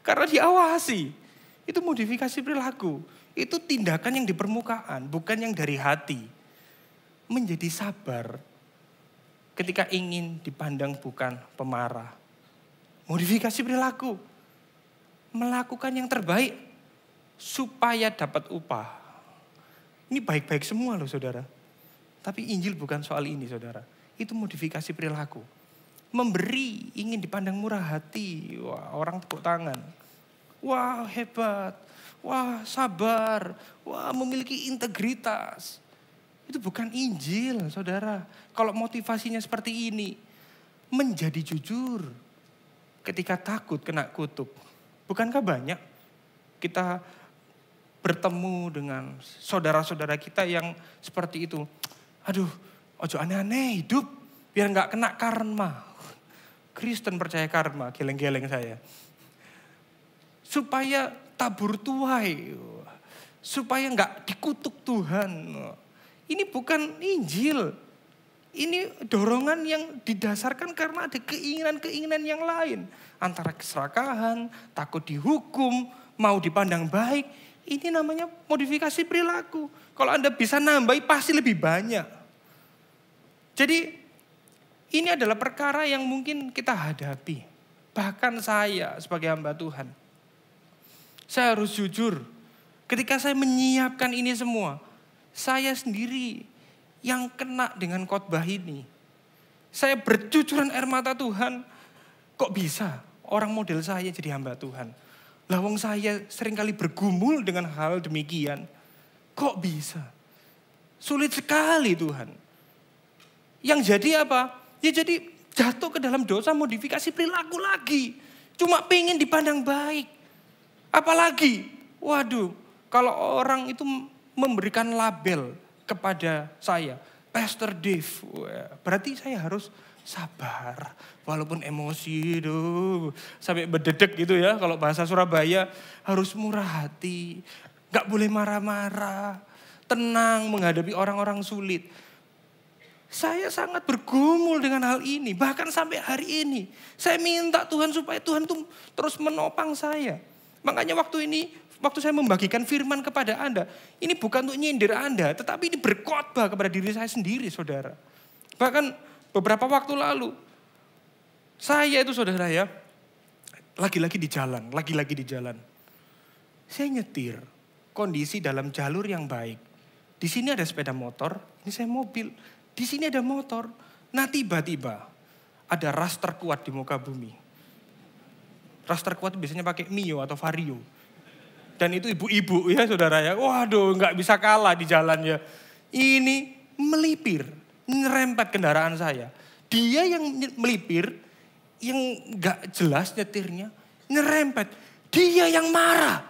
Karena diawasi, itu modifikasi perilaku. Itu tindakan yang di permukaan, bukan yang dari hati. Menjadi sabar ketika ingin dipandang bukan pemarah. Modifikasi perilaku. Melakukan yang terbaik supaya dapat upah. Ini baik-baik semua loh saudara. Tapi Injil bukan soal ini saudara. Itu modifikasi perilaku. Memberi, ingin dipandang murah hati. Wah, orang tepuk tangan. Wah, hebat. Wah, sabar. Wah, memiliki integritas. Itu bukan Injil, saudara. Kalau motivasinya seperti ini. Menjadi jujur. Ketika takut kena kutuk. Bukankah banyak kita bertemu dengan saudara-saudara kita yang seperti itu. Aduh, ojo aneh-aneh hidup biar nggak kena karma. Kristen percaya karma, geleng-geleng saya. Supaya tabur tuai, supaya nggak dikutuk Tuhan. Ini bukan Injil. Ini dorongan yang didasarkan karena ada keinginan-keinginan yang lain. Antara keserakahan, takut dihukum, mau dipandang baik. Ini namanya modifikasi perilaku. Kalau Anda bisa nambahi pasti lebih banyak. Jadi ini adalah perkara yang mungkin kita hadapi. Bahkan saya sebagai hamba Tuhan. Saya harus jujur. Ketika saya menyiapkan ini semua. Saya sendiri yang kena dengan khotbah ini. Saya bercucuran air mata Tuhan. Kok bisa orang model saya jadi hamba Tuhan? Lawang saya seringkali bergumul dengan hal demikian. Kok bisa? Sulit sekali Tuhan. Yang jadi apa? Ya jadi jatuh ke dalam dosa modifikasi perilaku lagi. Cuma pengen dipandang baik. Apalagi, waduh, kalau orang itu memberikan label kepada saya, Pastor Dave, berarti saya harus sabar. Walaupun emosi sampai berdedek gitu ya, kalau bahasa Surabaya harus murah hati. Gak boleh marah-marah, tenang menghadapi orang-orang sulit. Saya sangat bergumul dengan hal ini, bahkan sampai hari ini. Saya minta Tuhan supaya Tuhan tuh terus menopang saya. Makanya waktu saya membagikan firman kepada Anda, ini bukan untuk nyindir Anda, tetapi ini berkhotbah kepada diri saya sendiri, saudara. Bahkan beberapa waktu lalu, saya itu saudara ya, lagi-lagi di jalan. Saya nyetir, kondisi dalam jalur yang baik. Di sini ada sepeda motor, ini saya mobil. Di sini ada motor. Nah tiba-tiba ada ras terkuat di muka bumi. Ras terkuat biasanya pakai Mio atau Vario. Dan itu ibu-ibu ya saudara ya. Waduh gak bisa kalah di jalannya. Ini melipir, nyerempet kendaraan saya. Dia yang melipir, yang gak jelas nyetirnya, nyerempet. Dia yang marah.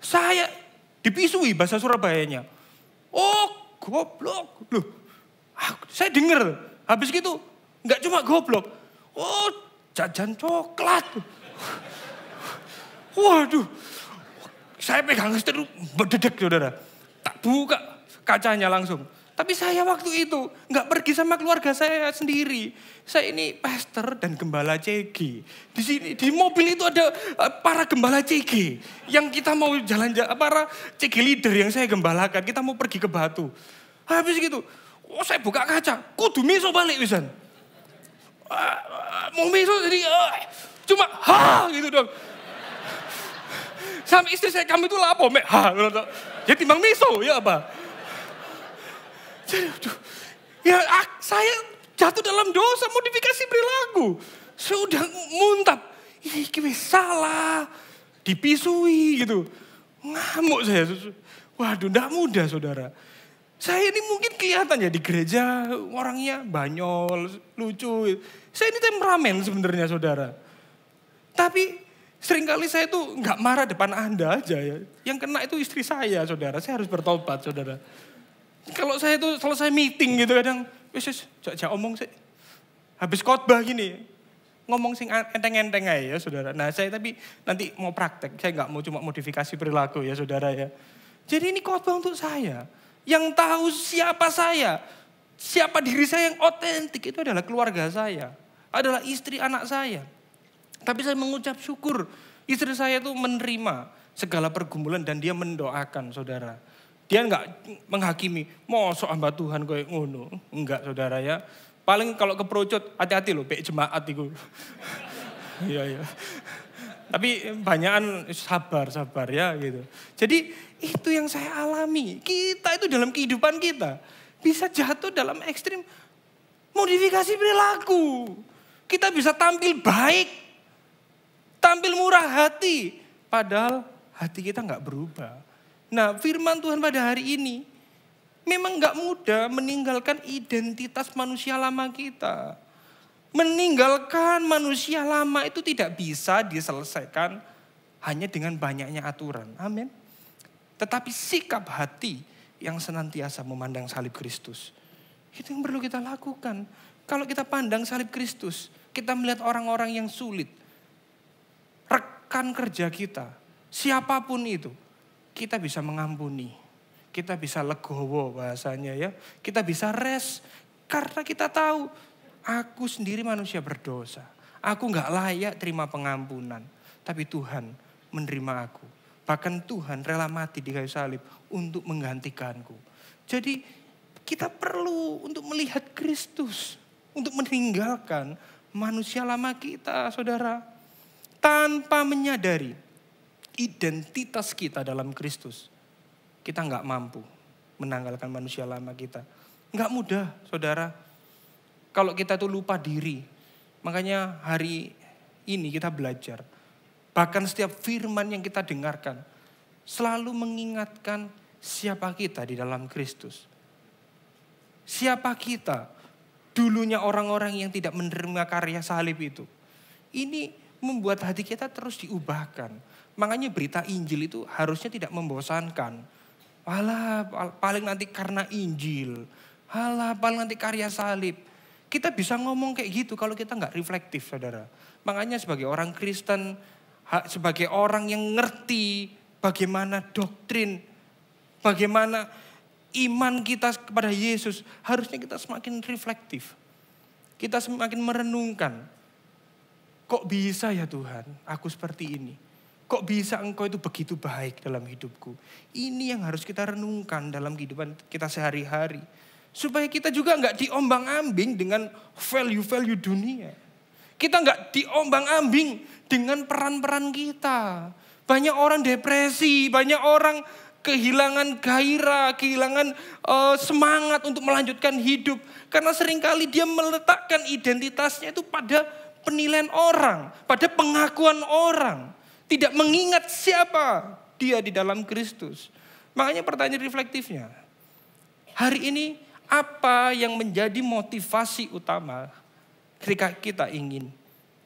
Saya dipisui bahasa Surabayanya. Oh goblok. Loh, saya denger. Habis gitu gak cuma goblok. Oh jajan coklat. Waduh, saya pegang setir berdedek saudara. Tak buka kacanya langsung. Tapi saya waktu itu nggak pergi sama keluarga saya sendiri. Saya ini pastor dan gembala CG. Di sini di mobil itu ada para gembala CG yang kita mau jalan-jalan, para CG leader yang saya gembalakan. Kita mau pergi ke Batu. Habis gitu, oh saya buka kaca, kudu miso balik wisan. Mau miso jadi cuma gitu dong. Sampai istri saya, kamu itu lapo, Mek. Ya timbang miso, ya apa? Jadi, ya saya jatuh dalam dosa modifikasi perilaku. Sudah muntap. Ini salah. Dipisui gitu. Ngamuk saya. Waduh, enggak mudah saudara. Saya ini mungkin kelihatan ya di gereja orangnya banyol, lucu. Saya ini temperamen sebenarnya saudara. Tapi seringkali saya tuh nggak marah depan Anda aja ya. Yang kena itu istri saya, saudara. Saya harus bertobat, saudara. Kalau saya tuh selesai meeting gitu kadang, wis omong sih. Habis khotbah gini, ngomong sing enteng-enteng aja ya, saudara. Nah saya tapi nanti mau praktek, saya nggak mau cuma modifikasi perilaku ya, saudara ya. Jadi ini khotbah untuk saya. Yang tahu siapa saya, siapa diri saya yang otentik itu adalah keluarga saya, adalah istri anak saya. Tapi saya mengucap syukur, istri saya itu menerima segala pergumulan dan dia mendoakan saudara. Dia enggak menghakimi, mosok hamba Tuhan kowe ngono. Enggak saudara ya. Paling kalau keprocot, hati-hati loh, baik jemaat itu. Iya. Tapi banyakan sabar ya gitu. Jadi itu yang saya alami. Kita itu dalam kehidupan kita bisa jatuh dalam ekstrim modifikasi perilaku. Kita bisa tampil baik, tampil murah hati, padahal hati kita nggak berubah. Nah, firman Tuhan pada hari ini memang nggak mudah meninggalkan identitas manusia lama kita. Meninggalkan manusia lama itu tidak bisa diselesaikan hanya dengan banyaknya aturan. Amin. Tetapi sikap hati yang senantiasa memandang salib Kristus. Itu yang perlu kita lakukan. Kalau kita pandang salib Kristus, kita melihat orang-orang yang sulit. Rekan kerja kita, siapapun itu, kita bisa mengampuni. Kita bisa legowo bahasanya ya. Kita bisa rest karena kita tahu aku sendiri manusia berdosa. Aku gak layak terima pengampunan. Tapi Tuhan menerima aku. Bahkan Tuhan rela mati di kayu salib untuk menggantikanku. Jadi kita perlu untuk melihat Kristus. Untuk meninggalkan manusia lama kita, saudara. Tanpa menyadari identitas kita dalam Kristus. Kita nggak mampu menanggalkan manusia lama kita. Nggak mudah, saudara. Kalau kita tuh lupa diri. Makanya hari ini kita belajar. Bahkan setiap firman yang kita dengarkan. Selalu mengingatkan siapa kita di dalam Kristus. Siapa kita dulunya orang-orang yang tidak menerima karya salib itu. Ini membuat hati kita terus diubahkan. Makanya berita Injil itu harusnya tidak membosankan. Alah, paling nanti karena Injil. Alah, paling nanti karya salib. Kita bisa ngomong kayak gitu kalau kita nggak reflektif, saudara. Makanya sebagai orang Kristen, sebagai orang yang ngerti bagaimana doktrin, bagaimana iman kita kepada Yesus, harusnya kita semakin reflektif. Kita semakin merenungkan. Kok bisa ya Tuhan, aku seperti ini? Kok bisa engkau itu begitu baik dalam hidupku? Ini yang harus kita renungkan dalam kehidupan kita sehari-hari. Supaya kita juga nggak diombang-ambing dengan value-value dunia. Kita nggak diombang-ambing dengan peran-peran kita. Banyak orang depresi, banyak orang kehilangan gairah, kehilangan semangat untuk melanjutkan hidup. Karena seringkali dia meletakkan identitasnya itu pada penilaian orang, pada pengakuan orang. Tidak mengingat siapa dia di dalam Kristus. Makanya pertanyaan reflektifnya. Hari ini apa yang menjadi motivasi utama ketika kita ingin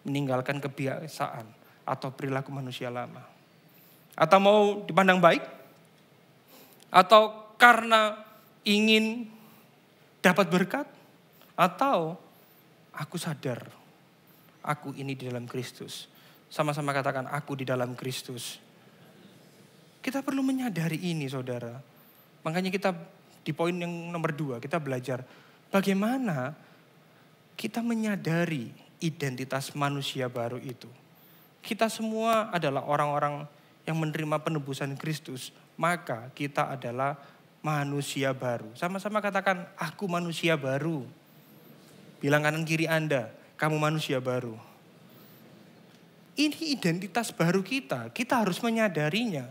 meninggalkan kebiasaan atau perilaku manusia lama? Atau mau dipandang baik? Atau karena ingin dapat berkat? Atau aku sadar aku ini di dalam Kristus. Sama-sama katakan aku di dalam Kristus. Kita perlu menyadari ini, saudara. Makanya kita di poin yang nomor 2 kita belajar bagaimana kita menyadari identitas manusia baru itu. Kita semua adalah orang-orang yang menerima penebusan Kristus. Maka kita adalah manusia baru. Sama-sama katakan aku manusia baru. Bilang kanan kiri Anda, kamu manusia baru. Ini identitas baru kita harus menyadarinya.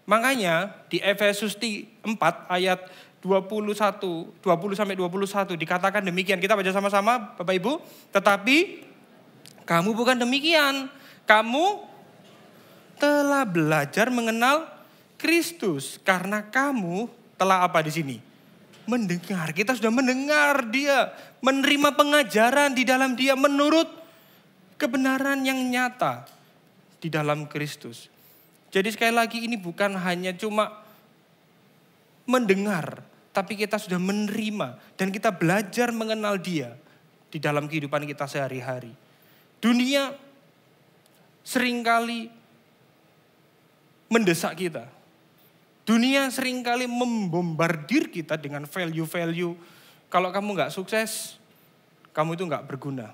Makanya di Efesus 4 ayat 20 sampai 21 dikatakan demikian. Kita baca sama-sama Bapak Ibu. Tetapi kamu bukan demikian. Kamu telah belajar mengenal Kristus. Karena kamu telah apa di sini? Mendengar. Kita sudah mendengar dia. Menerima pengajaran di dalam dia menurut kebenaran yang nyata di dalam Kristus. Jadi sekali lagi ini bukan hanya cuma mendengar, tapi kita sudah menerima dan kita belajar mengenal dia di dalam kehidupan kita sehari-hari. Dunia seringkali mendesak kita. Dunia seringkali membombardir kita dengan value-value. Kalau kamu gak sukses, kamu itu gak berguna.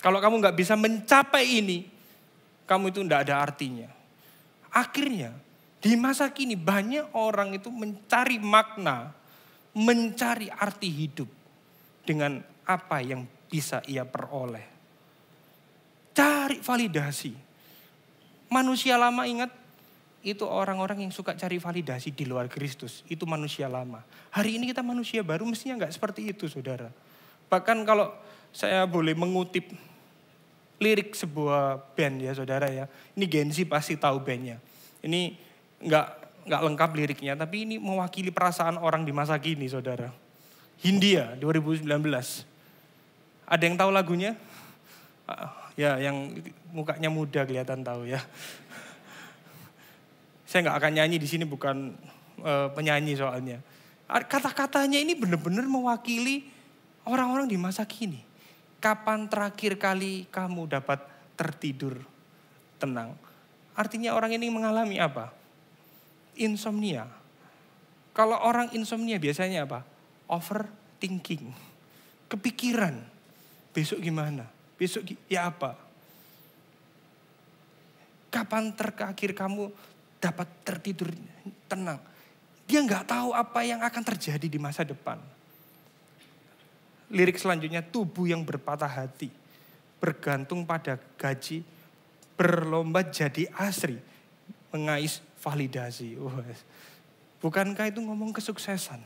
Kalau kamu gak bisa mencapai ini, kamu itu gak ada artinya. Akhirnya di masa kini banyak orang itu mencari makna, mencari arti hidup dengan apa yang bisa ia peroleh. Cari validasi. Manusia lama ingat, itu orang-orang yang suka cari validasi di luar Kristus. Itu manusia lama. Hari ini kita manusia baru mestinya gak seperti itu, saudara. Bahkan kalau saya boleh mengutip lirik sebuah band ya saudara ya. Ini Gen Z pasti tahu bandnya. Ini nggak lengkap liriknya, tapi ini mewakili perasaan orang di masa kini saudara. Hindia 2019. Ada yang tahu lagunya? Ya yang mukanya muda kelihatan tahu ya. Saya nggak akan nyanyi di sini, bukan penyanyi soalnya. Kata-katanya ini benar-benar mewakili orang-orang di masa kini. Kapan terakhir kali kamu dapat tertidur tenang? Artinya orang ini mengalami apa? Insomnia. Kalau orang insomnia biasanya apa? Overthinking. Kepikiran. Besok gimana? Besok ya apa? Kapan terakhir kamu dapat tertidur tenang? Dia nggak tahu apa yang akan terjadi di masa depan. Lirik selanjutnya, tubuh yang berpatah hati, bergantung pada gaji, berlomba jadi asri, mengais validasi. Bukankah itu ngomong kesuksesan?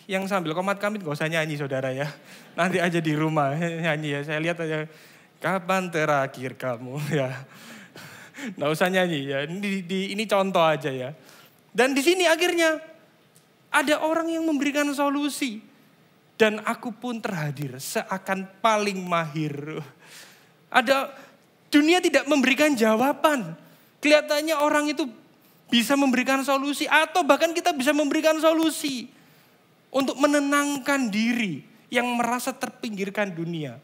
Yang sambil komat kamit gak usah nyanyi saudara ya. Nanti aja di rumah nyanyi ya. Saya lihat aja, kapan terakhir kamu ya. Nggak usah nyanyi ya. Ini contoh aja ya. Dan di sini akhirnya ada orang yang memberikan solusi. Dan aku pun terhadir seakan paling mahir. Dunia tidak memberikan jawaban. Kelihatannya orang itu bisa memberikan solusi atau bahkan kita bisa memberikan solusi untuk menenangkan diri yang merasa terpinggirkan dunia.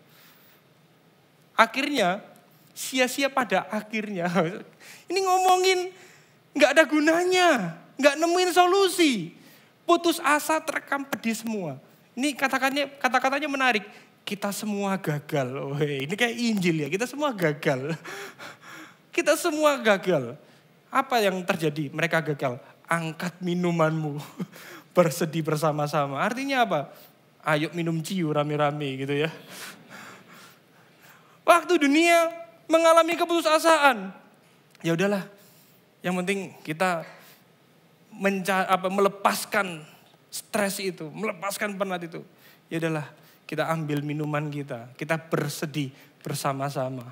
Akhirnya, sia-sia pada akhirnya. Ini ngomongin nggak ada gunanya, nggak nemuin solusi. Putus asa, terekam pedih semua. Ini kata-katanya menarik. Kita semua gagal. Ini kayak Injil ya, kita semua gagal. Kita semua gagal. Apa yang terjadi? Mereka gagal. Angkat minumanmu. Bersedih bersama-sama. Artinya apa? Ayo minum ciu rame-rame gitu ya. Waktu dunia mengalami keputusasaan. Ya udahlah. Yang penting kita melepaskan stres itu, melepaskan penat itu. Ya udahlah, kita ambil minuman kita bersedih bersama-sama.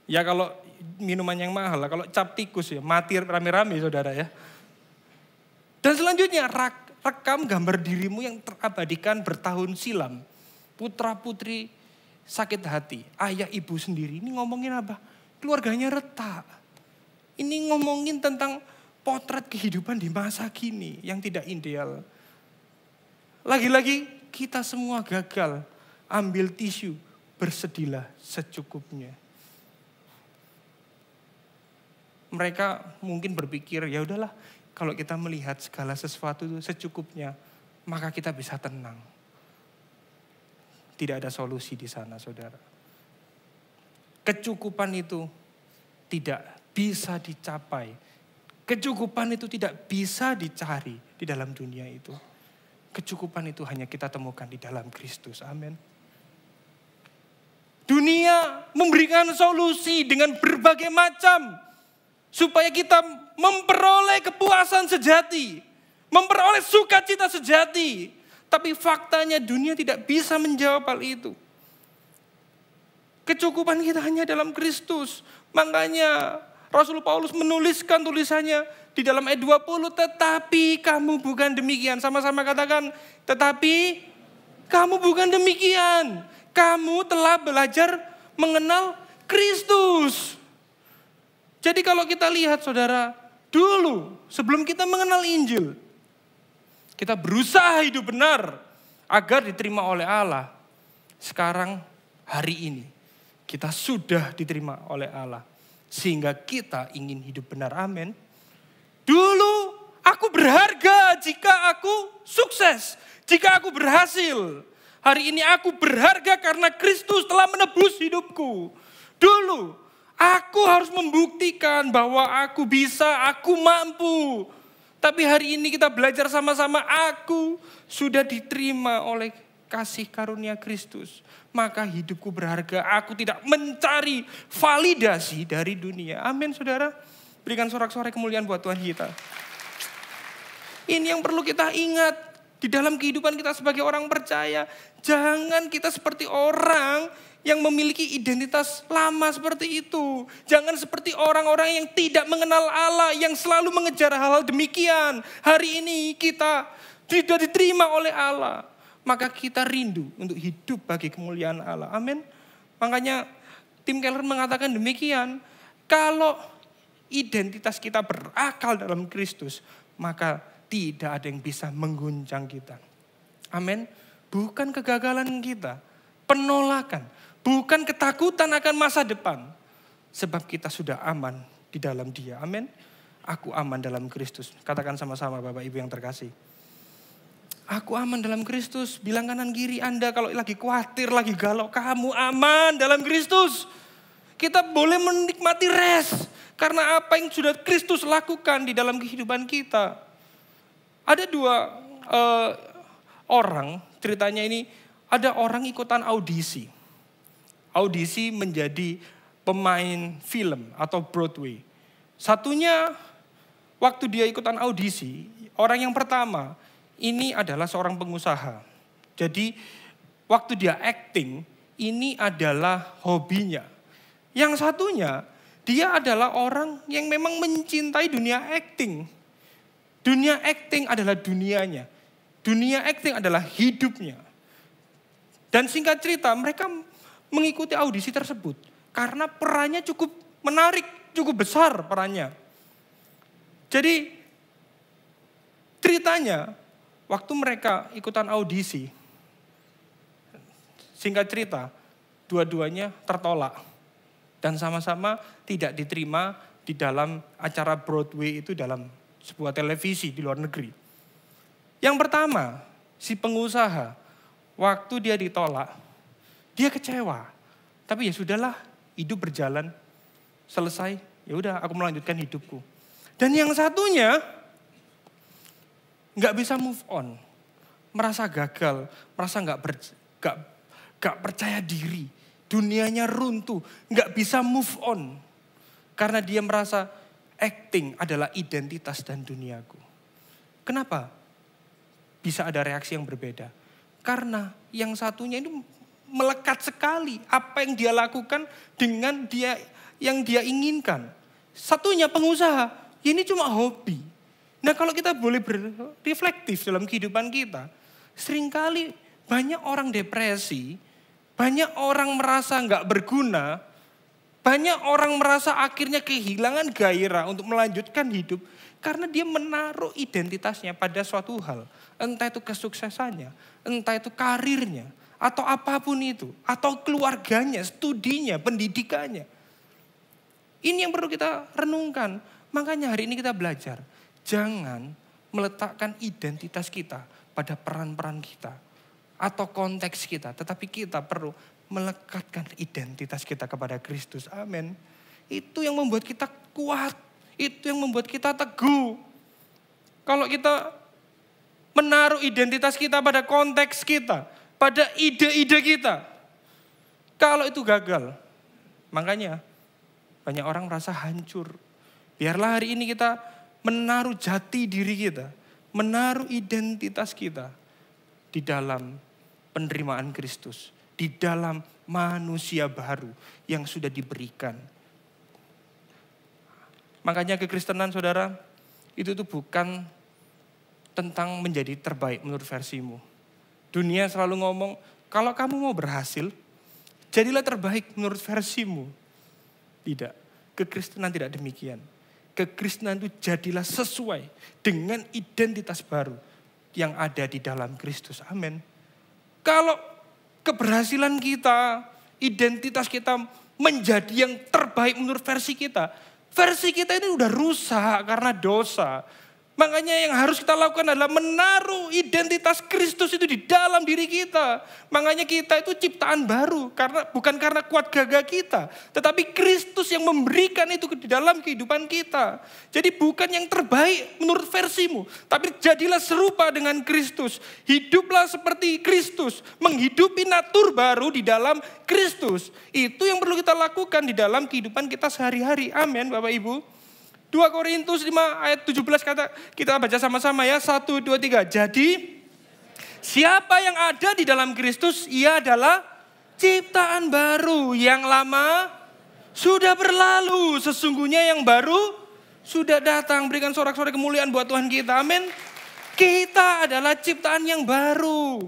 Ya kalau minuman yang mahal, kalau cap tikus ya mati rame-rame saudara ya. Dan selanjutnya rekam gambar dirimu yang terabadikan bertahun silam. Putra-putri sakit hati, ayah ibu sendiri. Ini ngomongin apa? Keluarganya retak. Ini ngomongin tentang potret kehidupan di masa kini yang tidak ideal. Lagi-lagi kita semua gagal. Ambil tisu, bersedihlah secukupnya. Mereka mungkin berpikir, ya udahlah, kalau kita melihat segala sesuatu itu secukupnya, maka kita bisa tenang. Tidak ada solusi di sana, saudara. Kecukupan itu tidak bisa dicapai. Kecukupan itu tidak bisa dicari di dalam dunia itu. Kecukupan itu hanya kita temukan di dalam Kristus. Amin. Dunia memberikan solusi dengan berbagai macam. Supaya kita memperoleh kepuasan sejati. Memperoleh sukacita sejati. Tapi faktanya dunia tidak bisa menjawab hal itu. Kecukupan kita hanya dalam Kristus. Makanya Rasul Paulus menuliskan tulisannya di dalam ayat 20. Tetapi kamu bukan demikian. Sama-sama katakan, tetapi kamu bukan demikian. Kamu telah belajar mengenal Kristus. Jadi kalau kita lihat saudara, dulu sebelum kita mengenal Injil, kita berusaha hidup benar agar diterima oleh Allah. Sekarang hari ini kita sudah diterima oleh Allah. Sehingga kita ingin hidup benar, amin. Dulu aku berharga jika aku sukses, jika aku berhasil. Hari ini aku berharga karena Kristus telah menebus hidupku. Dulu aku harus membuktikan bahwa aku bisa, aku mampu. Tapi hari ini kita belajar sama-sama, aku sudah diterima oleh kasih karunia Kristus. Maka hidupku berharga, aku tidak mencari validasi dari dunia. Amin saudara. Berikan sorak-sorai kemuliaan buat Tuhan kita. Ini yang perlu kita ingat. Di dalam kehidupan kita sebagai orang percaya. Jangan kita seperti orang yang memiliki identitas lama seperti itu. Jangan seperti orang-orang yang tidak mengenal Allah. Yang selalu mengejar hal-hal demikian. Hari ini kita tidak diterima oleh Allah. Maka kita rindu untuk hidup bagi kemuliaan Allah. Amin. Makanya Tim Keller mengatakan demikian. Kalau identitas kita berakal dalam Kristus, maka tidak ada yang bisa mengguncang kita. Amin. Bukan kegagalan kita, penolakan, bukan ketakutan akan masa depan. Sebab kita sudah aman di dalam Dia. Amin. Aku aman dalam Kristus. Katakan sama-sama Bapak Ibu yang terkasih. Aku aman dalam Kristus. Bilang kanan kiri Anda kalau lagi khawatir, lagi galau, kamu aman dalam Kristus. Kita boleh menikmati rest. Karena apa yang sudah Kristus lakukan di dalam kehidupan kita. Ada dua orang, ceritanya ini ada orang ikutan audisi. Audisi menjadi pemain film atau Broadway. Satunya waktu dia ikutan audisi, orang yang pertama ini adalah seorang pengusaha. Jadi waktu dia acting, ini adalah hobinya. Yang satunya, dia adalah orang yang memang mencintai dunia acting. Dunia acting adalah dunianya. Dunia acting adalah hidupnya. Dan singkat cerita, mereka mengikuti audisi tersebut. Karena perannya cukup menarik, cukup besar perannya. Jadi ceritanya, waktu mereka ikutan audisi, singkat cerita, dua-duanya tertolak. Dan sama-sama tidak diterima di dalam acara Broadway itu dalam sebuah televisi di luar negeri. Yang pertama, si pengusaha, waktu dia ditolak, dia kecewa. Tapi ya sudahlah, hidup berjalan, selesai, ya udah aku melanjutkan hidupku. Dan yang satunya, nggak bisa move on, merasa gagal, merasa nggak percaya diri, dunianya runtuh, nggak bisa move on, karena dia merasa acting adalah identitas dan duniaku. Kenapa? Bisa ada reaksi yang berbeda. Karena yang satunya itu melekat sekali apa yang dia lakukan dengan dia yang dia inginkan. Satunya pengusaha, ini cuma hobi. Nah kalau kita boleh berreflektif dalam kehidupan kita, seringkali banyak orang depresi, banyak orang merasa nggak berguna, banyak orang merasa akhirnya kehilangan gairah untuk melanjutkan hidup karena dia menaruh identitasnya pada suatu hal. Entah itu kesuksesannya, entah itu karirnya, atau apapun itu. Atau keluarganya, studinya, pendidikannya. Ini yang perlu kita renungkan. Makanya hari ini kita belajar. Jangan meletakkan identitas kita pada peran-peran kita. Atau konteks kita. Tetapi kita perlu melekatkan identitas kita kepada Kristus. Amin. Itu yang membuat kita kuat. Itu yang membuat kita teguh. Kalau kita menaruh identitas kita pada konteks kita, pada ide-ide kita. Kalau itu gagal, makanya banyak orang merasa hancur. Biarlah hari ini kita menaruh jati diri kita, menaruh identitas kita di dalam penerimaan Kristus, di dalam manusia baru yang sudah diberikan. Makanya kekristenan saudara, itu tuh bukan tentang menjadi terbaik menurut versimu. Dunia selalu ngomong, kalau kamu mau berhasil, jadilah terbaik menurut versimu. Tidak, kekristenan tidak demikian. Kekristenan itu jadilah sesuai dengan identitas baru yang ada di dalam Kristus. Amin. Kalau keberhasilan kita, identitas kita menjadi yang terbaik menurut versi kita ini udah rusak karena dosa. Makanya yang harus kita lakukan adalah menaruh identitas Kristus itu di dalam diri kita. Makanya kita itu ciptaan baru. Bukan karena kuat gagah kita. Tetapi Kristus yang memberikan itu di dalam kehidupan kita. Jadi bukan yang terbaik menurut versimu. Tapi jadilah serupa dengan Kristus. Hiduplah seperti Kristus. Menghidupi natur baru di dalam Kristus. Itu yang perlu kita lakukan di dalam kehidupan kita sehari-hari. Amin Bapak Ibu. 2 Korintus 5 ayat 17 kata kita baca sama-sama ya. 1, 2, 3. Jadi siapa yang ada di dalam Kristus ia adalah ciptaan baru. Yang lama sudah berlalu. Sesungguhnya yang baru sudah datang. Berikan sorak-sorai kemuliaan buat Tuhan kita. Amin. Kita adalah ciptaan yang baru.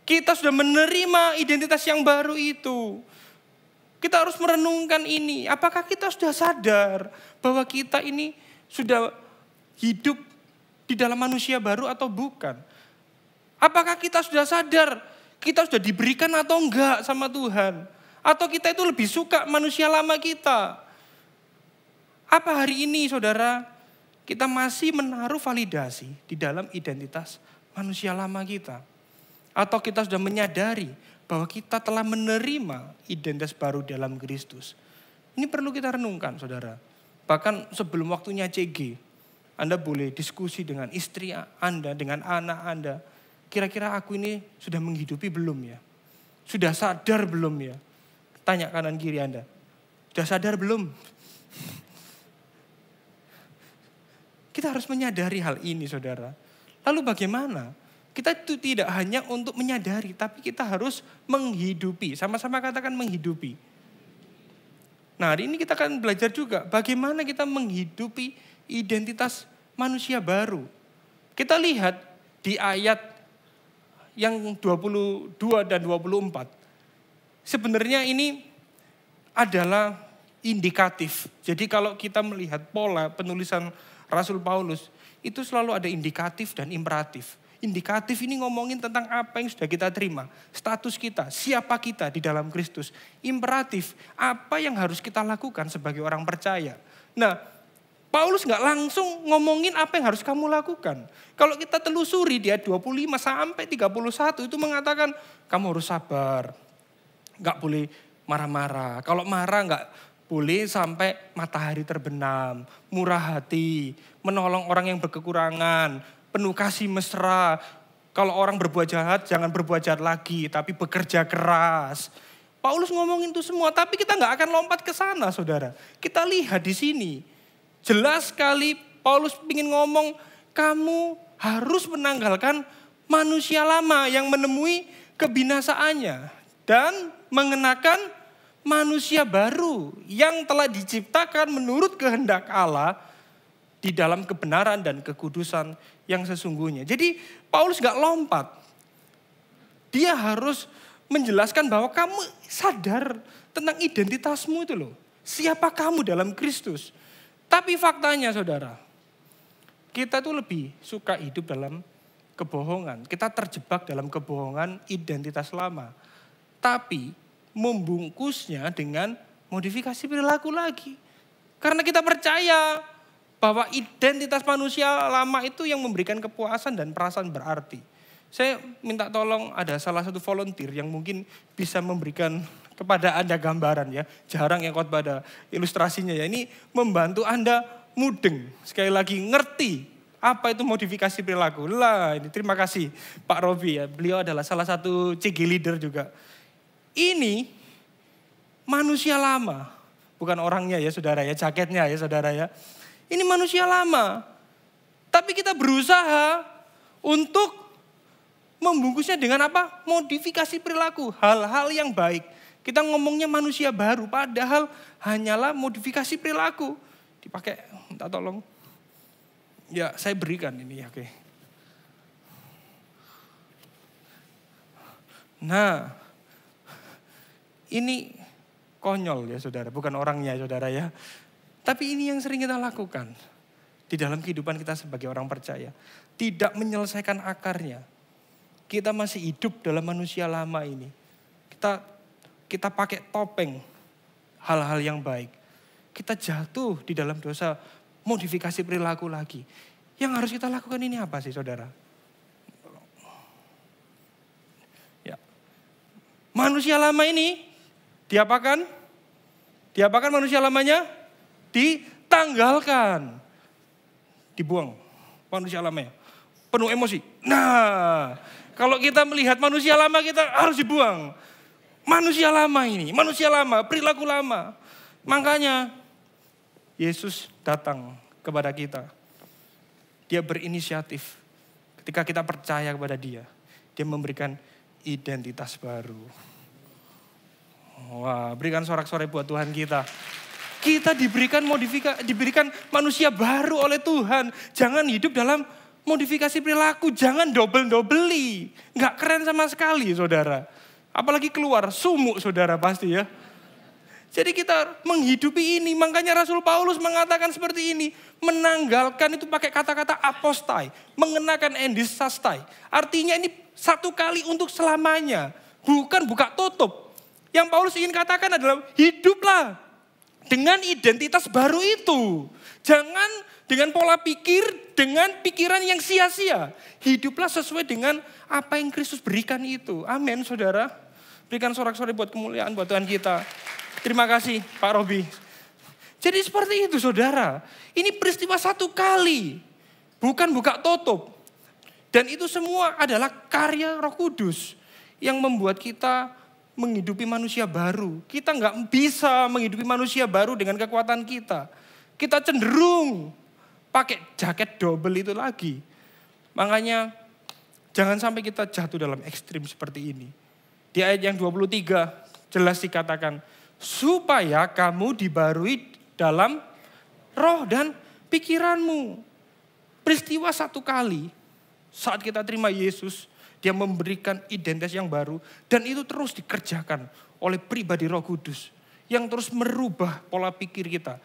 Kita sudah menerima identitas yang baru itu. Kita harus merenungkan ini. Apakah kita sudah sadar bahwa kita ini sudah hidup di dalam manusia baru atau bukan? Apakah kita sudah sadar kita sudah diberikan atau enggak sama Tuhan? Atau kita itu lebih suka manusia lama kita? Apa hari ini saudara kita masih menaruh validasi di dalam identitas manusia lama kita? Atau kita sudah menyadari bahwa kita telah menerima identitas baru dalam Kristus? Ini perlu kita renungkan saudara. Bahkan sebelum waktunya CG, Anda boleh diskusi dengan istri Anda, dengan anak Anda. Kira-kira aku ini sudah menghidupi belum ya? Sudah sadar belum ya? Tanya kanan kiri Anda. Sudah sadar belum? Kita harus menyadari hal ini saudara. Lalu bagaimana? Kita itu tidak hanya untuk menyadari, tapi kita harus menghidupi. Sama-sama katakan menghidupi. Nah hari ini kita akan belajar juga bagaimana kita menghidupi identitas manusia baru. Kita lihat di ayat yang 22 dan 24. Sebenarnya ini adalah indikatif. Jadi kalau kita melihat pola penulisan Rasul Paulus, itu selalu ada indikatif dan imperatif. Indikatif ini ngomongin tentang apa yang sudah kita terima. Status kita, siapa kita di dalam Kristus. Imperatif, apa yang harus kita lakukan sebagai orang percaya. Nah, Paulus gak langsung ngomongin apa yang harus kamu lakukan. Kalau kita telusuri di ayat 25 sampai 31 itu mengatakan kamu harus sabar. Gak boleh marah-marah. Kalau marah gak boleh sampai matahari terbenam. Murah hati, menolong orang yang berkekurangan, penuh kasih mesra. Kalau orang berbuat jahat jangan berbuat jahat lagi, tapi bekerja keras. Paulus ngomongin itu semua, tapi kita gak akan lompat ke sana saudara. Kita lihat di sini. Jelas sekali Paulus ingin ngomong, kamu harus menanggalkan manusia lama yang menemui kebinasaannya. Dan mengenakan manusia baru yang telah diciptakan menurut kehendak Allah di dalam kebenaran dan kekudusan yang sesungguhnya. Jadi Paulus gak lompat. Dia harus menjelaskan bahwa kamu sadar tentang identitasmu itu loh. Siapa kamu dalam Kristus. Tapi faktanya saudara, kita tuh lebih suka hidup dalam kebohongan. Kita terjebak dalam kebohongan identitas lama. Tapi membungkusnya dengan modifikasi perilaku lagi. Karena kita percaya bahwa identitas manusia lama itu yang memberikan kepuasan dan perasaan berarti. Saya minta tolong ada salah satu volunteer yang mungkin bisa memberikan kepada Anda gambaran ya. Jarang yang khotbah ada ilustrasinya ya. Ini membantu Anda mudeng. Sekali lagi ngerti apa itu modifikasi perilaku. Lah ini terima kasih Pak Robi ya. Beliau adalah salah satu CG leader juga. Ini manusia lama. Bukan orangnya ya saudara ya. Jaketnya ya saudara ya. Ini manusia lama. Tapi kita berusaha untuk membungkusnya dengan apa? Modifikasi perilaku. Hal-hal yang baik. Kita ngomongnya manusia baru, padahal hanyalah modifikasi perilaku. Dipakai, minta tolong. Ya, saya berikan ini ya, oke. Nah, ini konyol ya saudara, bukan orangnya ya saudara ya. Tapi ini yang sering kita lakukan di dalam kehidupan kita sebagai orang percaya. Tidak menyelesaikan akarnya. Kita masih hidup dalam manusia lama ini. Kita pakai topeng hal-hal yang baik. Kita jatuh di dalam dosa modifikasi perilaku lagi. Yang harus kita lakukan ini apa sih saudara? Ya. Manusia lama ini diapakan? Diapakan manusia lamanya? Ditanggalkan. Dibuang manusia lamanya. Penuh emosi. Nah, kalau kita melihat manusia lama kita harus dibuang. Manusia lama ini, manusia lama, perilaku lama. Makanya Yesus datang kepada kita. Dia berinisiatif. Ketika kita percaya kepada dia, dia memberikan identitas baru. Wah, berikan sorak-sorai buat Tuhan kita. Kita diberikan diberikan manusia baru oleh Tuhan. Jangan hidup dalam modifikasi perilaku, jangan double-dobeli. Nggak keren sama sekali saudara. Apalagi keluar sumuk saudara pasti ya. Jadi kita menghidupi ini, makanya Rasul Paulus mengatakan seperti ini. Menanggalkan itu pakai kata-kata apostai, mengenakan endisastai. Artinya ini satu kali untuk selamanya, bukan buka tutup. Yang Paulus ingin katakan adalah hiduplah dengan identitas baru itu. Jangan dengan pola pikir, dengan pikiran yang sia-sia. Hiduplah sesuai dengan apa yang Kristus berikan itu. Amin, saudara. Berikan sorak-sorai buat kemuliaan buat Tuhan kita. Terima kasih Pak Robi. Jadi seperti itu saudara. Ini peristiwa satu kali. Bukan buka tutup. Dan itu semua adalah karya Roh Kudus. Yang membuat kita menghidupi manusia baru. Kita nggak bisa menghidupi manusia baru dengan kekuatan kita. Kita cenderung pakai jaket double itu lagi. Makanya jangan sampai kita jatuh dalam ekstrim seperti ini. Di ayat yang 23 jelas dikatakan, supaya kamu dibarui dalam roh dan pikiranmu. Peristiwa satu kali saat kita terima Yesus, dia memberikan identitas yang baru. Dan itu terus dikerjakan oleh pribadi Roh Kudus. Yang terus merubah pola pikir kita.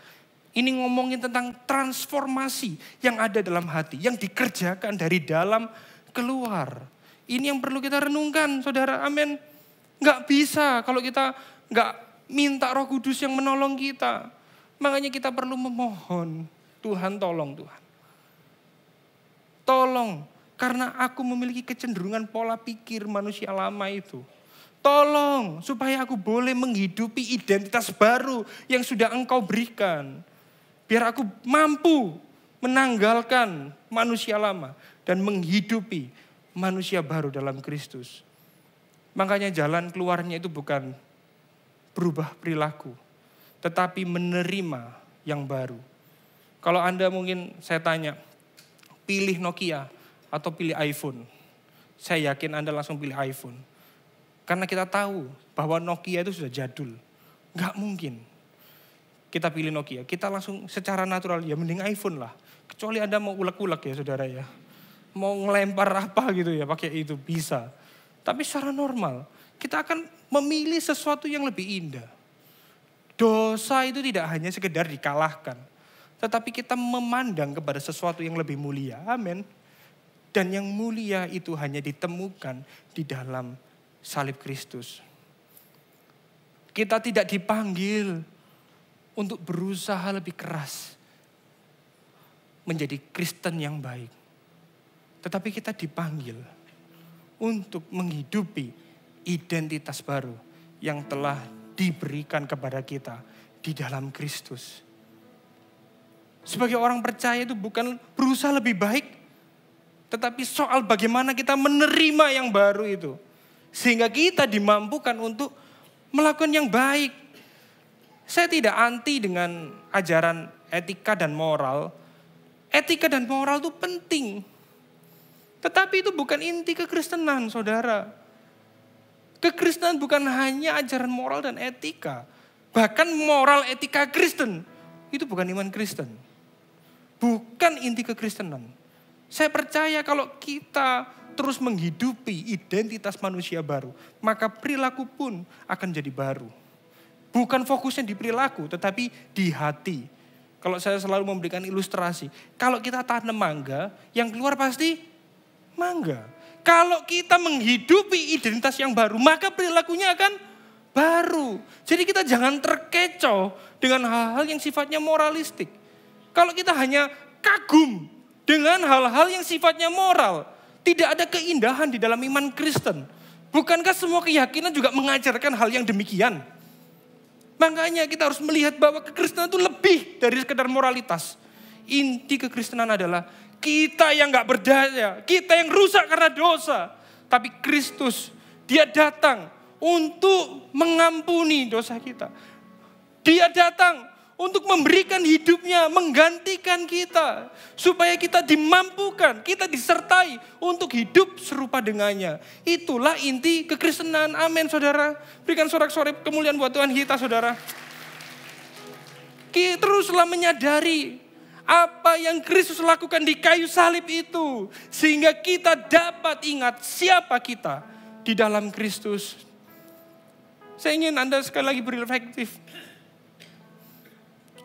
Ini ngomongin tentang transformasi yang ada dalam hati. Yang dikerjakan dari dalam keluar. Ini yang perlu kita renungkan saudara, amin. Nggak bisa kalau kita nggak minta Roh Kudus yang menolong kita. Makanya kita perlu memohon, Tuhan tolong Tuhan. Tolong, karena aku memiliki kecenderungan pola pikir manusia lama itu. Tolong, supaya aku boleh menghidupi identitas baru yang sudah Engkau berikan. Biar aku mampu menanggalkan manusia lama dan menghidupi manusia baru dalam Kristus. Makanya jalan keluarnya itu bukan berubah perilaku, tetapi menerima yang baru. Kalau Anda mungkin saya tanya, pilih Nokia atau pilih iPhone? Saya yakin Anda langsung pilih iPhone. Karena kita tahu bahwa Nokia itu sudah jadul. Nggak mungkin kita pilih Nokia. Kita langsung secara natural, ya mending iPhone lah. Kecuali Anda mau ulek-ulek ya saudara ya. Mau ngelempar apa gitu ya pakai itu bisa. Tapi secara normal kita akan memilih sesuatu yang lebih indah. Dosa itu tidak hanya sekedar dikalahkan. Tetapi kita memandang kepada sesuatu yang lebih mulia. Amin. Dan yang mulia itu hanya ditemukan di dalam salib Kristus. Kita tidak dipanggil untuk berusaha lebih keras menjadi Kristen yang baik. Tetapi kita dipanggil untuk menghidupi identitas baru yang telah diberikan kepada kita di dalam Kristus. Sebagai orang percaya itu bukan berusaha lebih baik, tetapi soal bagaimana kita menerima yang baru itu. Sehingga kita dimampukan untuk melakukan yang baik. Saya tidak anti dengan ajaran etika dan moral. Etika dan moral itu penting. Tetapi itu bukan inti kekristenan, saudara. Kekristenan bukan hanya ajaran moral dan etika. Bahkan moral etika Kristen, itu bukan iman Kristen. Bukan inti kekristenan. Saya percaya kalau kita terus menghidupi identitas manusia baru, maka perilaku pun akan jadi baru. Bukan fokusnya di perilaku, tetapi di hati. Kalau saya selalu memberikan ilustrasi, kalau kita tanam mangga, yang keluar pasti mangga. Kalau kita menghidupi identitas yang baru, maka perilakunya akan baru. Jadi kita jangan terkecoh dengan hal-hal yang sifatnya moralistik. Kalau kita hanya kagum dengan hal-hal yang sifatnya moral, tidak ada keindahan di dalam iman Kristen. Bukankah semua keyakinan juga mengajarkan hal yang demikian? Makanya kita harus melihat bahwa kekristenan itu lebih dari sekedar moralitas. Inti kekristenan adalah kita yang gak berdaya, kita yang rusak karena dosa. Tapi Kristus, dia datang untuk mengampuni dosa kita. Dia datang untuk memberikan hidupnya, menggantikan kita. Supaya kita dimampukan, kita disertai untuk hidup serupa dengannya. Itulah inti kekristenan. Amin saudara. Berikan sorak-sorai kemuliaan buat Tuhan kita saudara. Kita teruslah menyadari apa yang Kristus lakukan di kayu salib itu. Sehingga kita dapat ingat siapa kita di dalam Kristus. Saya ingin Anda sekali lagi berreflektif.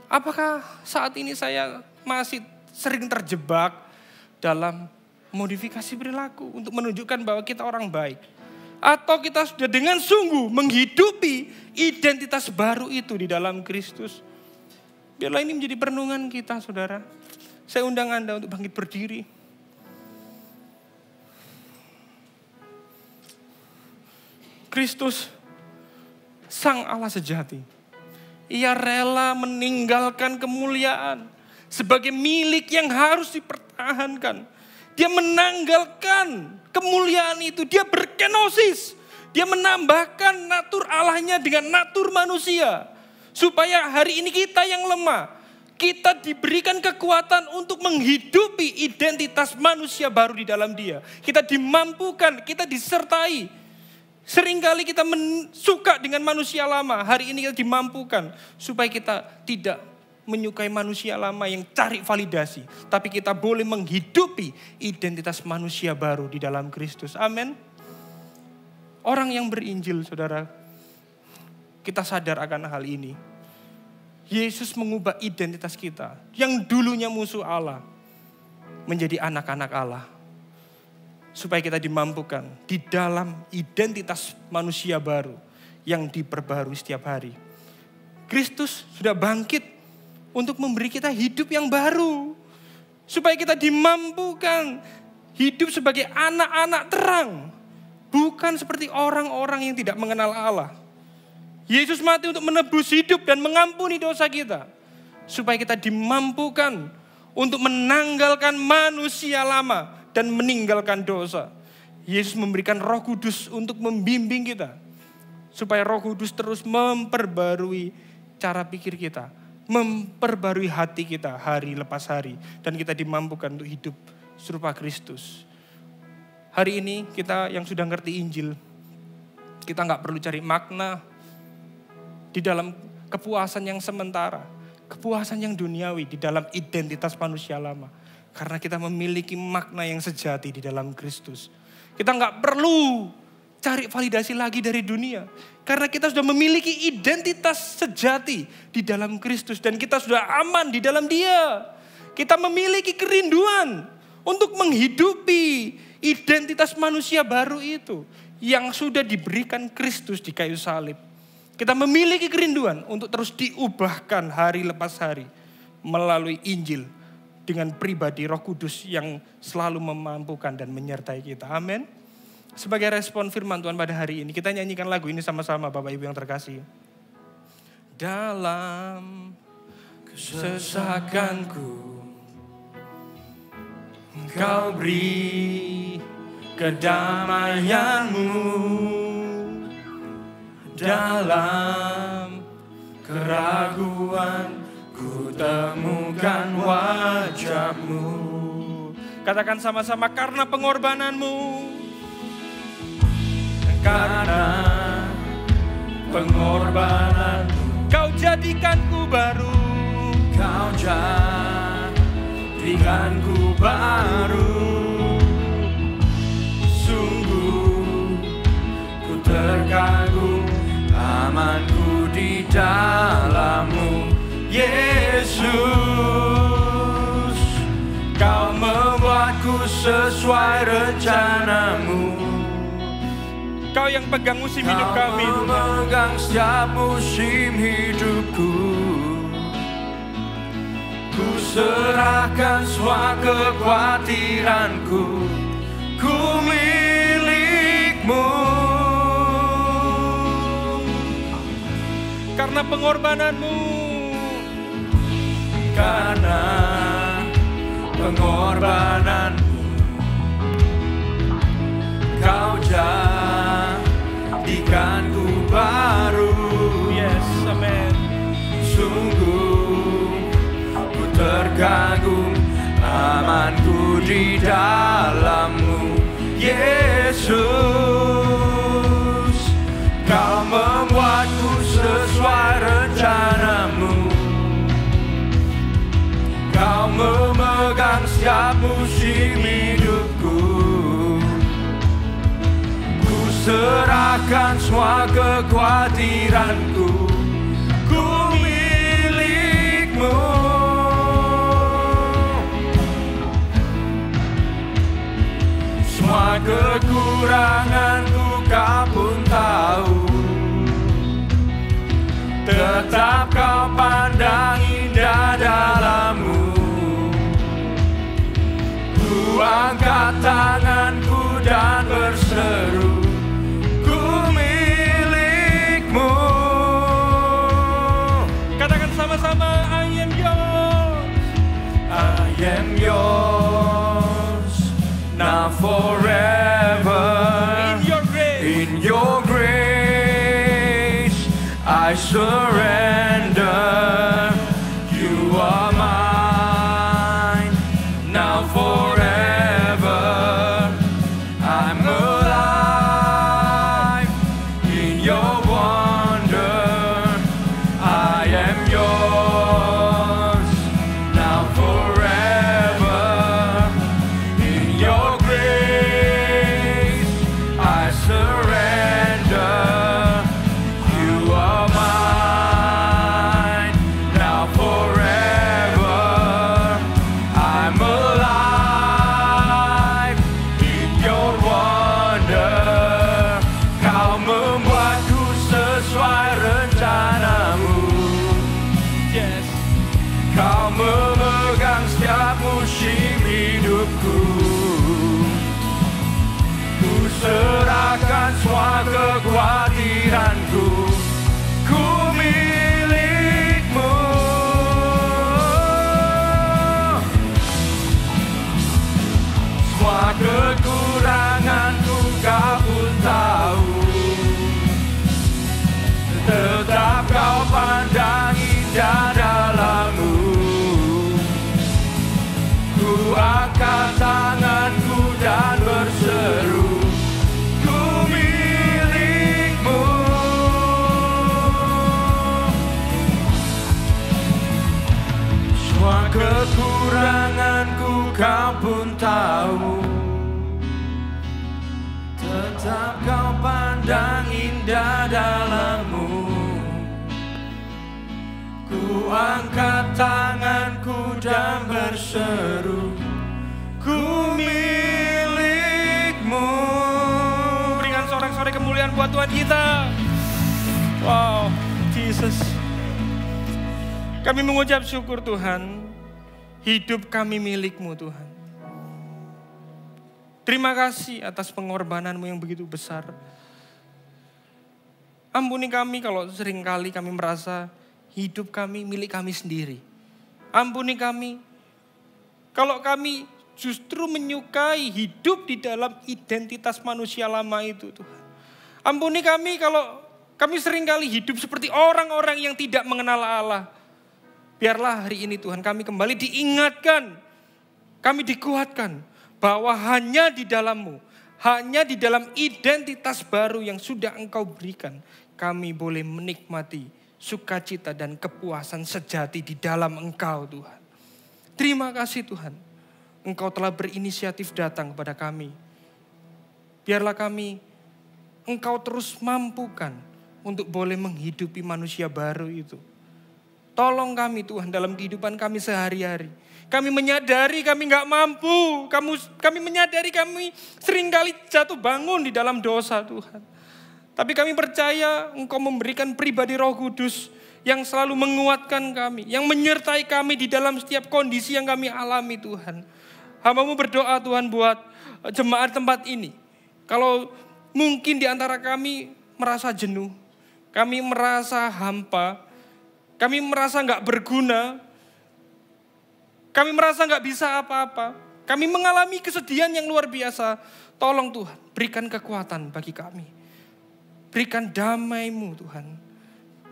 Apakah saat ini saya masih sering terjebak dalam modifikasi perilaku untuk menunjukkan bahwa kita orang baik? Atau kita sudah dengan sungguh menghidupi identitas baru itu di dalam Kristus? Biarlah ini menjadi perenungan kita, saudara. Saya undang Anda untuk bangkit berdiri. Kristus, Sang Allah sejati. Ia rela meninggalkan kemuliaan sebagai milik yang harus dipertahankan. Dia menanggalkan kemuliaan itu. Dia berkenosis. Dia menambahkan natur Allahnya dengan natur manusia. Supaya hari ini kita yang lemah, kita diberikan kekuatan untuk menghidupi identitas manusia baru di dalam Dia. Kita dimampukan, kita disertai. Seringkali kita suka dengan manusia lama. Hari ini kita dimampukan supaya kita tidak menyukai manusia lama yang cari validasi. Tapi kita boleh menghidupi identitas manusia baru di dalam Kristus. Amin. Orang yang berinjil, saudara, kita sadar akan hal ini. Yesus mengubah identitas kita. Yang dulunya musuh Allah menjadi anak-anak Allah. Supaya kita dimampukan di dalam identitas manusia baru yang diperbarui setiap hari. Kristus sudah bangkit untuk memberi kita hidup yang baru. Supaya kita dimampukan hidup sebagai anak-anak terang. Bukan seperti orang-orang yang tidak mengenal Allah. Yesus mati untuk menebus hidup dan mengampuni dosa kita. Supaya kita dimampukan untuk menanggalkan manusia lama dan meninggalkan dosa. Yesus memberikan Roh Kudus untuk membimbing kita. Supaya Roh Kudus terus memperbarui cara pikir kita. Memperbarui hati kita hari lepas hari. Dan kita dimampukan untuk hidup serupa Kristus. Hari ini kita yang sudah ngerti Injil. Kita gak perlu cari makna di dalam kepuasan yang sementara. Kepuasan yang duniawi di dalam identitas manusia lama. Karena kita memiliki makna yang sejati di dalam Kristus. Kita nggak perlu cari validasi lagi dari dunia. Karena kita sudah memiliki identitas sejati di dalam Kristus. Dan kita sudah aman di dalam Dia. Kita memiliki kerinduan untuk menghidupi identitas manusia baru itu. Yang sudah diberikan Kristus di kayu salib. Kita memiliki kerinduan untuk terus diubahkan hari lepas hari. Melalui Injil. Dengan pribadi Roh Kudus yang selalu memampukan dan menyertai kita. Amin. Sebagai respon firman Tuhan pada hari ini, kita nyanyikan lagu ini sama-sama Bapak Ibu yang terkasih. Dalam kesesakanku, Engkau beri kedamaianmu. Dalam keraguan, ku temukan wajah-Mu. Katakan sama-sama, karena pengorbananmu. Karena pengorbananmu, Kau jadikanku baru. Kau jadikanku baru. Sungguh ku terkagum, amanku di dalam-Mu. Yesus, Kau membuatku sesuai rencana-Mu. Kau yang pegang musim hidup kami. Kau memegang setiap musim hidupku. Ku serahkan semua kekhawatiranku. Ku milik-Mu. Karena pengorbanan-Mu. Karena pengorbanan-Mu, Kau jadikanku baru. Yes, amen. Sungguh ku terkagum, amanku di dalam-Mu. Yesus, Kau membuatku sesuai rencana-Mu. Kau memegang setiap musim hidupku. Ku serahkan semua kekhawatiranku. Ku milik-Mu. tanganku dan berseru, ku milikmu. Katakan sama-sama, I am yours. I am yours, now forever. In your grace, I surrender. You are mine, now forever. I'm alive in your wonder. I am yours, now forever. In your grace, I surrender. You are mine, now forever. I'm alive in your wonder. Kau membuatku sesuai rencanamu. Yes. Kau memegang setiap musim hidupku. Ku serahkan semua kekhawatiranku. Ku milikmu. Semua kekuranganku kau pun tahu. Tetap kau pandang indah dalammu. Ku angkat tanganku dan berseru, ku milikmu. Semua kekuranganku kau pun tahu. Tetap kau pandang indah dalammu. Ku angkat tanganku dan berseru, ku milikmu. Berikan sorak-sorai kemuliaan buat Tuhan kita. Wow, Jesus. Kami mengucap syukur Tuhan, hidup kami milikmu Tuhan. Terima kasih atas pengorbananmu yang begitu besar. Ampuni kami kalau seringkali kami merasa hidup kami milik kami sendiri. Ampuni kami kalau kami justru menyukai hidup di dalam identitas manusia lama itu Tuhan. Ampuni kami kalau kami seringkali hidup seperti orang-orang yang tidak mengenal Allah. Biarlah hari ini Tuhan kami kembali diingatkan, kami dikuatkan bahwa hanya di dalam-Mu, hanya di dalam identitas baru yang sudah Engkau berikan, kami boleh menikmati sukacita dan kepuasan sejati di dalam Engkau Tuhan. Terima kasih Tuhan, Engkau telah berinisiatif datang kepada kami. Biarlah kami, Engkau terus mampukan untuk boleh menghidupi manusia baru itu. Tolong kami Tuhan dalam kehidupan kami sehari-hari. Kami menyadari kami gak mampu. Kami menyadari kami seringkali jatuh bangun di dalam dosa Tuhan. Tapi kami percaya Engkau memberikan pribadi Roh Kudus yang selalu menguatkan kami. Yang menyertai kami di dalam setiap kondisi yang kami alami Tuhan. Hamba-Mu berdoa Tuhan buat jemaat tempat ini. Kalau mungkin di antara kami merasa jenuh. Kami merasa hampa. Kami merasa gak berguna. Kami merasa gak bisa apa-apa. Kami mengalami kesedihan yang luar biasa. Tolong Tuhan, berikan kekuatan bagi kami. Berikan damai-Mu Tuhan.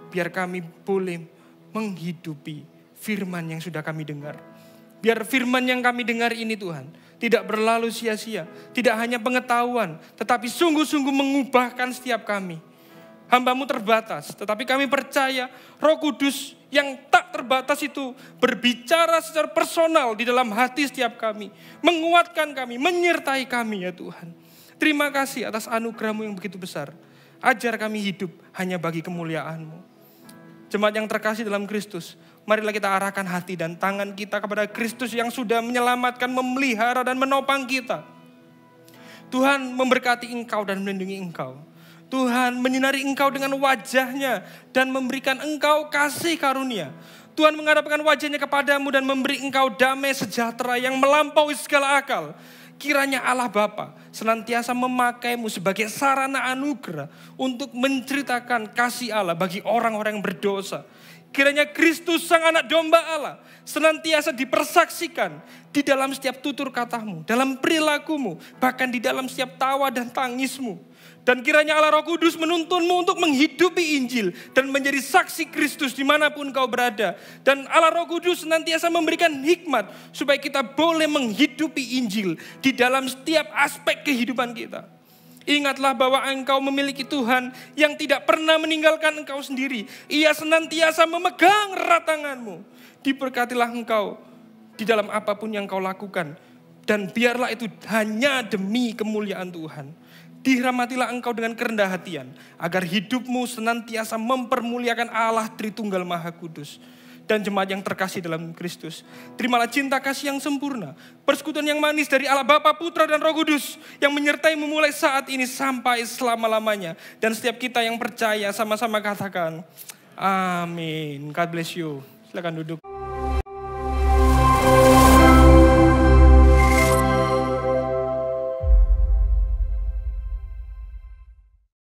Biar kami boleh menghidupi firman yang sudah kami dengar. Biar firman yang kami dengar ini Tuhan tidak berlalu sia-sia. Tidak hanya pengetahuan, tetapi sungguh-sungguh mengubahkan setiap kami. Hamba-Mu terbatas, tetapi kami percaya Roh Kudus yang tak terbatas itu berbicara secara personal di dalam hati setiap kami. Menguatkan kami, menyertai kami ya Tuhan. Terima kasih atas anugerah-Mu yang begitu besar. Ajar kami hidup hanya bagi kemuliaan-Mu. Jemaat yang terkasih dalam Kristus, marilah kita arahkan hati dan tangan kita kepada Kristus yang sudah menyelamatkan, memelihara dan menopang kita. Tuhan memberkati engkau dan melindungi engkau. Tuhan menyinari engkau dengan wajah-Nya dan memberikan engkau kasih karunia. Tuhan menghadapkan wajah-Nya kepadamu dan memberi engkau damai sejahtera yang melampaui segala akal. Kiranya Allah Bapa senantiasa memakaimu sebagai sarana anugerah untuk menceritakan kasih Allah bagi orang-orang yang berdosa. Kiranya Kristus Sang Anak Domba Allah senantiasa dipersaksikan di dalam setiap tutur katamu, dalam perilakumu, bahkan di dalam setiap tawa dan tangismu. Dan kiranya Allah Roh Kudus menuntunmu untuk menghidupi Injil dan menjadi saksi Kristus dimanapun kau berada. Dan Allah Roh Kudus senantiasa memberikan hikmat supaya kita boleh menghidupi Injil di dalam setiap aspek kehidupan kita. Ingatlah bahwa engkau memiliki Tuhan yang tidak pernah meninggalkan engkau sendiri. Ia senantiasa memegang erat tanganmu. Diberkatilah engkau di dalam apapun yang kau lakukan. Dan biarlah itu hanya demi kemuliaan Tuhan. Dirahmatilah engkau dengan kerendah hatian, agar hidupmu senantiasa mempermuliakan Allah Tritunggal Maha Kudus. Dan jemaat yang terkasih dalam Kristus, terimalah cinta kasih yang sempurna, persekutuan yang manis dari Allah Bapa, Putra dan Roh Kudus, yang menyertaimu mulai saat ini sampai selama-lamanya. Dan setiap kita yang percaya sama-sama katakan, amin. God bless you. Silakan duduk.